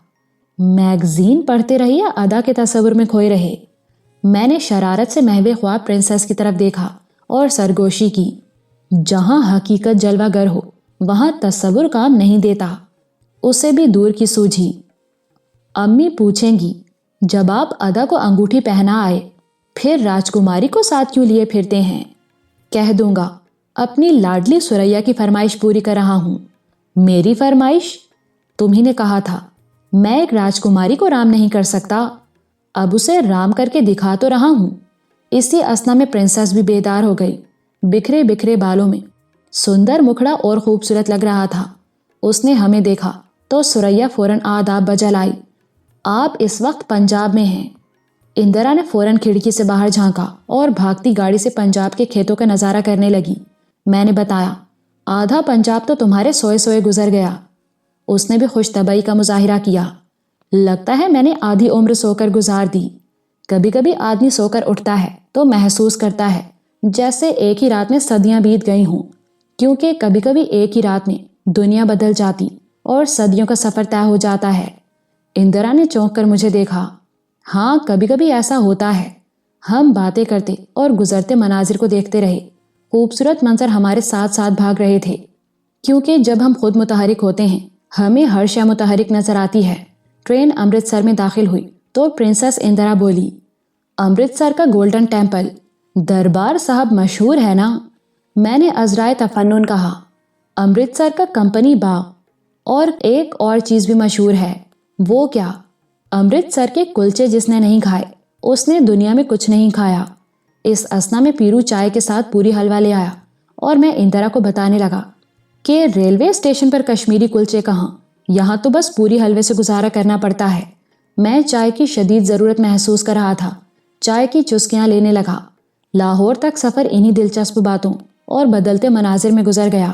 میگزین پڑھتے رہے یا ادا کے تصور میں کھوئے رہے؟ میں نے شرارت سے محو خواب پرنسس کی طرف دیکھا اور سرگوشی کی، جہاں حقیقت جلوہ گر ہو وہاں تصور کام نہیں دیتا۔ اسے بھی دور کی سوجھی۔ امی پوچھیں گی، جب آپ ادا کو انگوٹھی پہنا آئے پھر راجکماری کو ساتھ کیوں لیے پھرتے ہیں؟ کہہ دوں گا، اپنی لاڈلی سریا کی فرمائش پوری کر رہا ہوں۔ میری فرمائش؟ تمہیں نے کہا تھا میں ایک راجکماری کو رام نہیں کر سکتا، اب اسے رام کر کے دکھا تو رہا ہوں۔ اسی اثنا میں پرنسس بھی بیدار ہو گئی، بکھرے بکھرے بالوں میں سندر مکھڑا اور خوبصورت لگ رہا تھا۔ اس نے ہمیں دیکھا تو سریا فوراً آداب بجا لائی، آپ اس وقت پنجاب میں ہیں۔ اندرا نے فوراً کھڑکی سے باہر جھانکا اور بھاگتی گاڑی سے پنجاب کے کھیتوں کا نظارہ کرنے لگی۔ میں نے بتایا، آدھا پنجاب تو تمہارے سوئے سوئے گزر گیا۔ اس نے بھی خوش طبعی کا مظاہرہ کیا، لگتا ہے میں نے آدھی عمر سو کر گزار دی۔ کبھی کبھی آدمی سو کر اٹھتا ہے تو محسوس کرتا ہے جیسے ایک ہی رات میں صدیاں بیت گئی ہوں، کیونکہ کبھی کبھی ایک ہی رات میں دنیا بدل جاتی اور صدیوں کا سفر طے ہو جاتا ہے۔ اندرا نے چونک کر مجھے دیکھا۔ ہاں، کبھی کبھی ایسا ہوتا ہے۔ ہم باتیں کرتے اور گزرتے مناظر کو دیکھتے رہے۔ خوبصورت منظر ہمارے ساتھ ساتھ بھاگ رہے تھے، کیونکہ جب ہم خود متحرک ہوتے ہیں ہمیں ہر شے متحرک نظر آتی ہے۔ ٹرین امرتسر میں داخل ہوئی تو پرنسس اندرا بولی، امرتسر کا گولڈن ٹیمپل، دربار صاحب مشہور ہے نا؟ میں نے عذرائے تفنن کہا، امرتسر کا کمپنی باغ، اور ایک اور چیز بھی مشہور ہے۔ وہ کیا؟ امرتسر کے کلچے جس نے نہیں کھائے اس نے دنیا میں کچھ نہیں کھایا۔ اس اثنا میں پیرو چائے کے ساتھ پوری حلوہ لے آیا اور میں اندرا کو بتانے لگا کہ ریلوے اسٹیشن پر کشمیری کلچے کہاں، یہاں تو بس پوری حلوے سے گزارا کرنا پڑتا ہے۔ میں چائے کی شدید ضرورت محسوس کر رہا تھا، چائے کی چسکیاں لینے لگا۔ لاہور تک سفر انہی دلچسپ باتوں اور بدلتے مناظر میں گزر گیا۔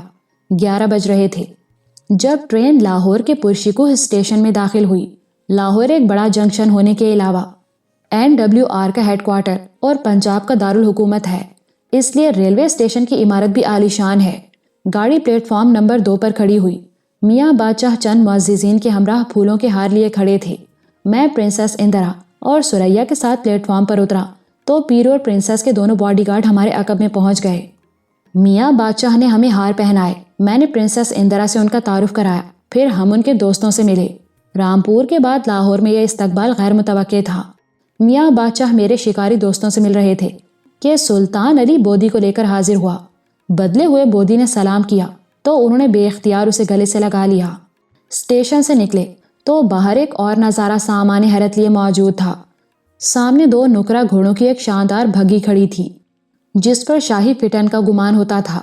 11 بج رہے تھے جب ٹرین لاہور کے پرشکوہ اسٹیشن میں داخل ہوئی۔ لاہور ایک بڑا جنکشن ہونے کے علاوہ NWR کا ہیڈ کوارٹر اور پنجاب کا دارالحکومت ہے، اس لیے ریلوے اسٹیشن کی عمارت بھی عالیشان ہے۔ گاڑی پلیٹ فارم نمبر 2 پر کھڑی ہوئی۔ میاں بادشاہ چند معززین کے ہمراہ پھولوں کے ہار لیے کھڑے تھے۔ میں پرنسس اندرا اور سریا کے ساتھ پلیٹ فارم پر اترا تو پیر اور پرنسس کے دونوں باڈی گارڈ ہمارے عقب میں پہنچ گئے۔ میاں بادشاہ نے ہمیں ہار پہنائے، میں نے پرنسس اندرا سے ان کا تعارف کرایا، پھر ہم ان کے دوستوں سے ملے۔ رامپور کے بعد لاہور میں یہ استقبال غیر متوقع تھا۔ میاں بادشاہ میرے شکاری دوستوں سے مل رہے تھے کہ سلطان علی بودی کو لے کر حاضر ہوا۔ بدلے ہوئے بودی نے سلام کیا تو انہوں نے بے اختیار اسے گلے سے لگا لیا۔ اسٹیشن سے نکلے تو باہر ایک اور نظارہ سامان حیرت لیے موجود تھا۔ سامنے 2 نکرا گھوڑوں کی ایک شاندار بھگی کھڑی تھی جس پر شاہی فٹن کا گمان ہوتا تھا۔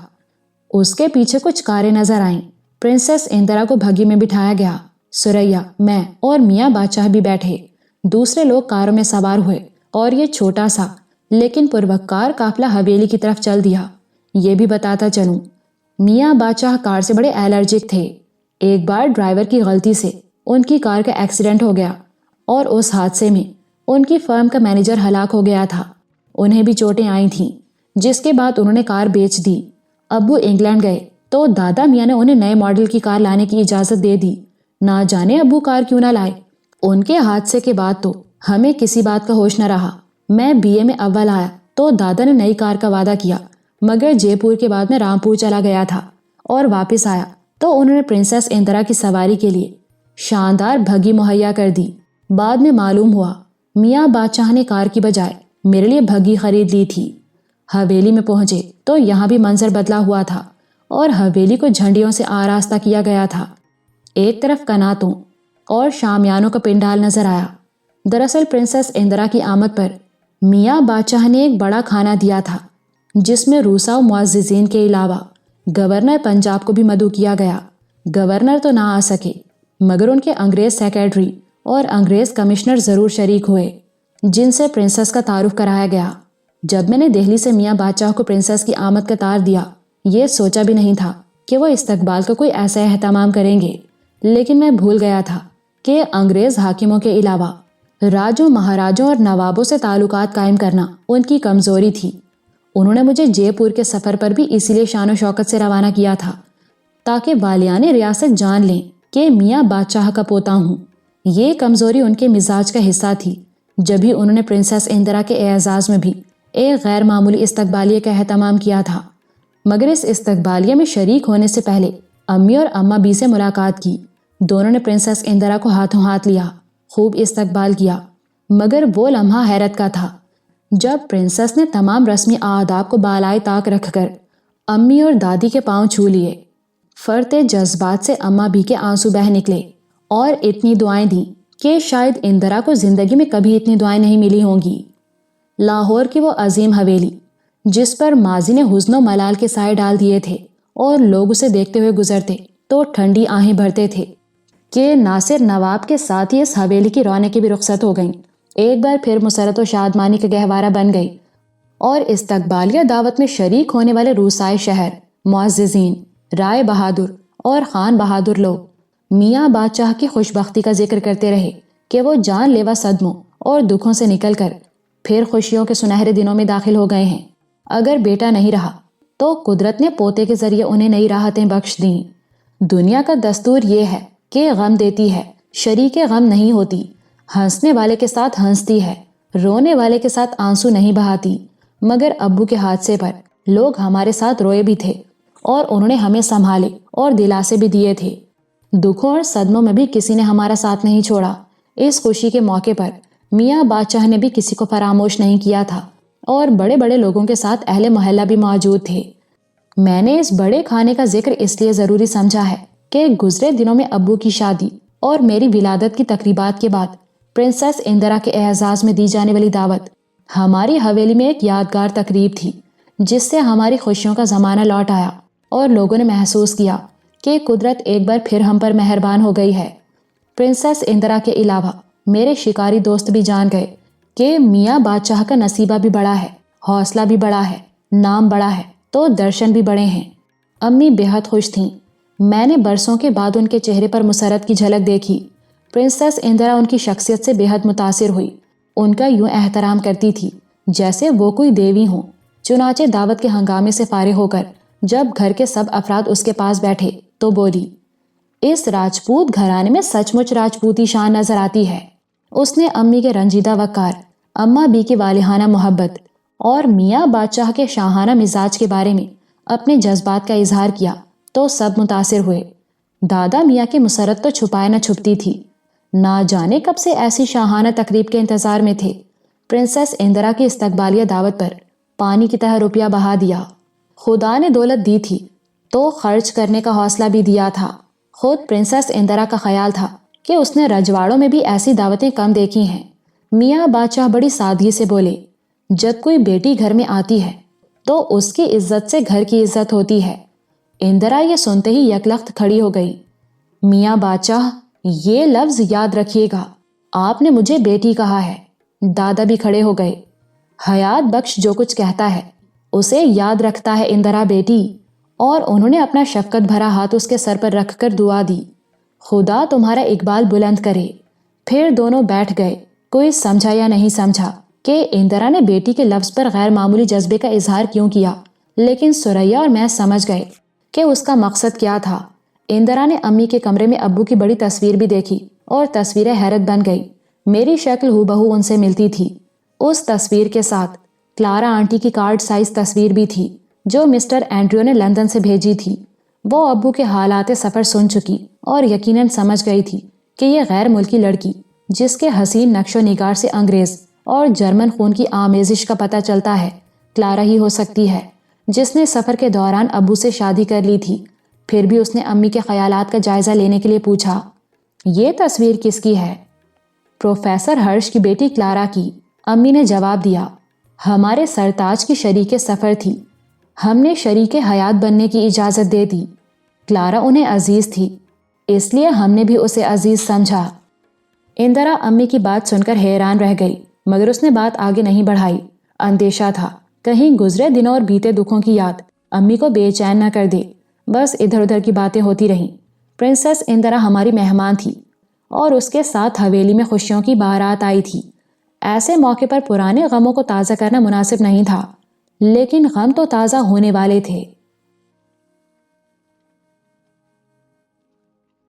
اس کے پیچھے کچھ کاریں نظر آئیں۔ پرنسس اندرا کو بھگی میں بٹھایا گیا۔ سریا، میں اور میاں بادشاہ بھی بیٹھے۔ دوسرے لوگ کاروں میں سوار ہوئے اور یہ چھوٹا سا لیکن پروکار قافلہ حویلی کی طرف چل دیا۔ یہ بھی بتاتا چلوں، میاں بادشاہ کار سے بڑے الرجک تھے۔ ایک بار ڈرائیور کی غلطی سے ان کی کار کا ایکسیڈنٹ ہو گیا اور اس حادثے میں ان کی فرم کا مینیجر ہلاک ہو گیا تھا۔ انہیں بھی چوٹیں آئی تھیں، جس کے بعد انہوں نے کار بیچ دی۔ ابو انگلینڈ گئے تو دادا میاں نے انہیں نئے ماڈل کی کار لانے کی اجازت دے دی۔ نہ جانے ابو کار کیوں نہ لائے۔ ان کے حادثے کے بعد تو ہمیں کسی بات کا ہوش نہ رہا۔ میں BA میں اول آیا تو دادا نے نئی کار کا وعدہ کیا، مگر جے پور کے بعد میں رامپور چلا گیا تھا اور واپس آیا تو انہوں نے پرنسس اندرا کی سواری کے لیے شاندار بھگی مہیا کر دی۔ بعد میں معلوم ہوا میاں بادشاہ نے کار کی بجائے میرے لیے بھگی خرید لی تھی۔ حویلی میں پہنچے تو یہاں بھی منظر بدلا ہوا تھا اور حویلی کو جھنڈیوں سے آراستہ کیا گیا تھا۔ ایک طرف کناتوں اور شامیانوں کا پنڈال نظر آیا۔ دراصل پرنسس اندرا کی آمد پر میاں بادشاہ نے ایک بڑا کھانا دیا تھا، جس میں روسا و معززین کے علاوہ گورنر پنجاب کو بھی مدعو کیا گیا۔ گورنر تو نہ آ سکے، مگر ان کے انگریز سیکرٹری اور انگریز کمشنر ضرور شریک ہوئے، جن سے پرنسس کا تعارف کرایا گیا۔ جب میں نے دہلی سے میاں بادشاہ کو پرنسس کی آمد کا تار دیا، یہ سوچا بھی نہیں تھا کہ وہ استقبال کا کوئی ایسا اہتمام کریں گے، لیکن میں بھول گیا تھا کہ انگریز حاکموں کے علاوہ راجوں، مہاراجوں اور نوابوں سے تعلقات قائم کرنا ان کی کمزوری تھی۔ انہوں نے مجھے جے پور کے سفر پر بھی اسی لیے شان و شوکت سے روانہ کیا تھا، تاکہ والیان ریاست جان لیں کہ میاں بادشاہ کا پوتا ہوں۔ یہ کمزوری ان کے مزاج کا حصہ تھی، جبھی انہوں نے پرنسس اندرا کے اعزاز میں بھی ایک غیر معمولی استقبالیہ کا اہتمام کیا تھا۔ مگر اس استقبالیہ میں شریک ہونے سے پہلے امی اور اماں بی سے ملاقات کی۔ دونوں نے پرنسس اندرا کو ہاتھوں ہاتھ لیا، خوب استقبال کیا، مگر وہ لمحہ حیرت کا تھا جب پرنسس نے تمام رسمی آداب کو بالائے طاق رکھ کر امی اور دادی کے پاؤں چھو لیے۔ فرتے جذبات سے اماں بی کے آنسو بہہ نکلے اور اتنی دعائیں دیں کہ شاید اندرا کو زندگی میں کبھی اتنی دعائیں نہیں ملی ہوں گی۔ لاہور کی وہ عظیم حویلی جس پر ماضی نے حزن و ملال کے سائے ڈال دیے تھے اور لوگ اسے دیکھتے ہوئے گزرتے تو ٹھنڈی آہیں بھرتے تھے کہ ناصر نواب کے ساتھ ہی اس حویلی کی رونقیں بھی رخصت ہو گئیں، ایک بار پھر مسرت و شادمانی کا گہوارہ بن گئی، اور استقبالیہ دعوت میں شریک ہونے والے روسائے شہر، معززین، رائے بہادر اور خان بہادر لوگ میاں بادشاہ کی خوشبختی کا ذکر کرتے رہے کہ وہ جان لیوا صدموں اور دکھوں سے نکل کر پھر خوشیوں کے سنہرے دنوں میں داخل ہو گئے ہیں۔ اگر بیٹا نہیں رہا تو قدرت نے پوتے کے ذریعے انہیں نئی راحتیں بخش دیں۔ دنیا کا دستور یہ ہے کہ غم دیتی ہے، شریک غم نہیں ہوتی، ہنسنے والے کے ساتھ ہنستی ہے، رونے والے کے ساتھ آنسو نہیں بہاتی۔ مگر ابو کے حادثے پر لوگ ہمارے ساتھ روئے بھی تھے اور انہوں نے ہمیں سنبھالے اور دلاسے بھی دیے تھے۔ دکھوں اور صدموں میں بھی کسی نے ہمارا ساتھ نہیں چھوڑا۔ اس خوشی کے موقع پر میاں بادشاہ نے بھی کسی کو فراموش نہیں کیا تھا اور بڑے بڑے لوگوں کے ساتھ اہل محلہ بھی موجود تھے۔ میں نے اس بڑے کھانے کا ذکر اس لیے ضروری سمجھا ہے کہ گزرے دنوں میں ابو کی شادی اور میری ولادت کی تقریبات کے بعد پرنسس اندرا کے اعزاز میں دی جانے والی دعوت ہماری حویلی میں ایک یادگار تقریب تھی، جس سے ہماری خوشیوں کا زمانہ لوٹ آیا اور لوگوں نے محسوس کیا کہ قدرت ایک بار پھر ہم پر مہربان ہو گئی ہے۔ پرنسس اندرا کے علاوہ میرے شکاری دوست بھی جان گئے کہ میاں بادشاہ کا نصیبہ بھی بڑا ہے، حوصلہ بھی بڑا ہے، نام بڑا ہے تو درشن بھی بڑے ہیں۔ امی بہت خوش تھیں۔ میں نے برسوں کے بعد ان کے چہرے پر مسرت کی جھلک دیکھی۔ پرنسس اندرا ان کی شخصیت سے بے حد متاثر ہوئی، ان کا یوں احترام کرتی تھی جیسے وہ کوئی دیوی ہوں۔ چنانچہ دعوت کے ہنگامے سے فارغ ہو کر جب گھر کے سب افراد اس کے پاس بیٹھے تو بولی، اس راجپوت گھرانے میں سچ مچ راجپوتی شان نظر آتی ہے۔ اس نے امی کے رنجیدہ وقار، اماں بی کی والہانہ محبت اور میاں بادشاہ کے شاہانہ مزاج کے بارے میں اپنے جذبات کا اظہار کیا تو سب متاثر ہوئے۔ دادا میاں کی مسرت تو چھپائے نہ چھپتی تھی، نہ جانے کب سے ایسی شاہانہ تقریب کے انتظار میں تھے۔ پرنسس اندرا کی استقبالیہ دعوت پر پانی کی طرح روپیہ بہا دیا۔ خدا نے دولت دی تھی تو خرچ کرنے کا حوصلہ بھی دیا تھا۔ خود پرنسس اندرا کا خیال تھا کہ اس نے رجواڑوں میں بھی ایسی دعوتیں کم دیکھی ہیں۔ میاں بادشاہ بڑی سادگی سے بولے، جب کوئی بیٹی گھر میں آتی ہے تو اس کی عزت سے گھر کی عزت ہوتی ہے۔ اندرا یہ سنتے ہی یکلخت کھڑی ہو گئی۔ میاں بادشاہ، یہ لفظ یاد رکھیے گا، آپ نے مجھے بیٹی کہا ہے۔ دادا بھی کھڑے ہو گئے۔ حیات بخش جو کچھ کہتا ہے اسے یاد رکھتا ہے اندرا بیٹی، اور انہوں نے اپنا شفقت بھرا ہاتھ اس کے سر پر رکھ کر دعا دی، خدا تمہارا اقبال بلند کرے۔ پھر دونوں بیٹھ گئے۔ کوئی سمجھا یا نہیں سمجھا کہ اندرا نے بیٹی کے لفظ پر غیر معمولی جذبے کا اظہار کیوں کیا، لیکن سریا اور میں سمجھ گئے کہ اس کا مقصد کیا تھا۔ اندرا نے امی کے کمرے میں ابو کی بڑی تصویر بھی دیکھی اور تصویر حیرت بن گئی۔ میری شکل ہو بہو ان سے ملتی تھی۔ اس تصویر کے ساتھ کلارا آنٹی کی کارڈ سائز تصویر بھی تھی جو مسٹر اینڈریو نے لندن سے بھیجی تھی۔ وہ ابو کے حالات سفر سن چکی اور یقیناً سمجھ گئی تھی کہ یہ غیر ملکی لڑکی جس کے حسین نقش و نگار سے انگریز اور جرمن خون کی آمیزش کا پتہ چلتا ہے کلارا ہی ہو سکتی ہے، جس نے سفر کے دوران ابو سے شادی کر لی تھی۔ پھر بھی اس نے امی کے خیالات کا جائزہ لینے کے لیے پوچھا، یہ تصویر کس کی ہے؟ پروفیسر ہرش کی بیٹی کلارا کی، امی نے جواب دیا۔ ہمارے سرتاج کی شریک سفر تھی، ہم نے شریک حیات بننے کی اجازت دے دی۔ کلارا انہیں عزیز تھی، اس لیے ہم نے بھی اسے عزیز سمجھا۔ اندرا امی کی بات سن کر حیران رہ گئی، مگر اس نے بات آگے نہیں بڑھائی۔ اندیشہ تھا کہیں گزرے دنوں اور بیتے دکھوں کی یاد امی کو بے چین نہ کر دے۔ بس ادھر ادھر کی باتیں ہوتی رہیں۔ پرنسس اندرا ہماری مہمان تھی اور اس کے ساتھ حویلی میں خوشیوں کی بارات آئی تھی۔ ایسے موقع پر پرانے غموں کو تازہ کرنا مناسب نہیں تھا، لیکن غم تو تازہ ہونے والے تھے۔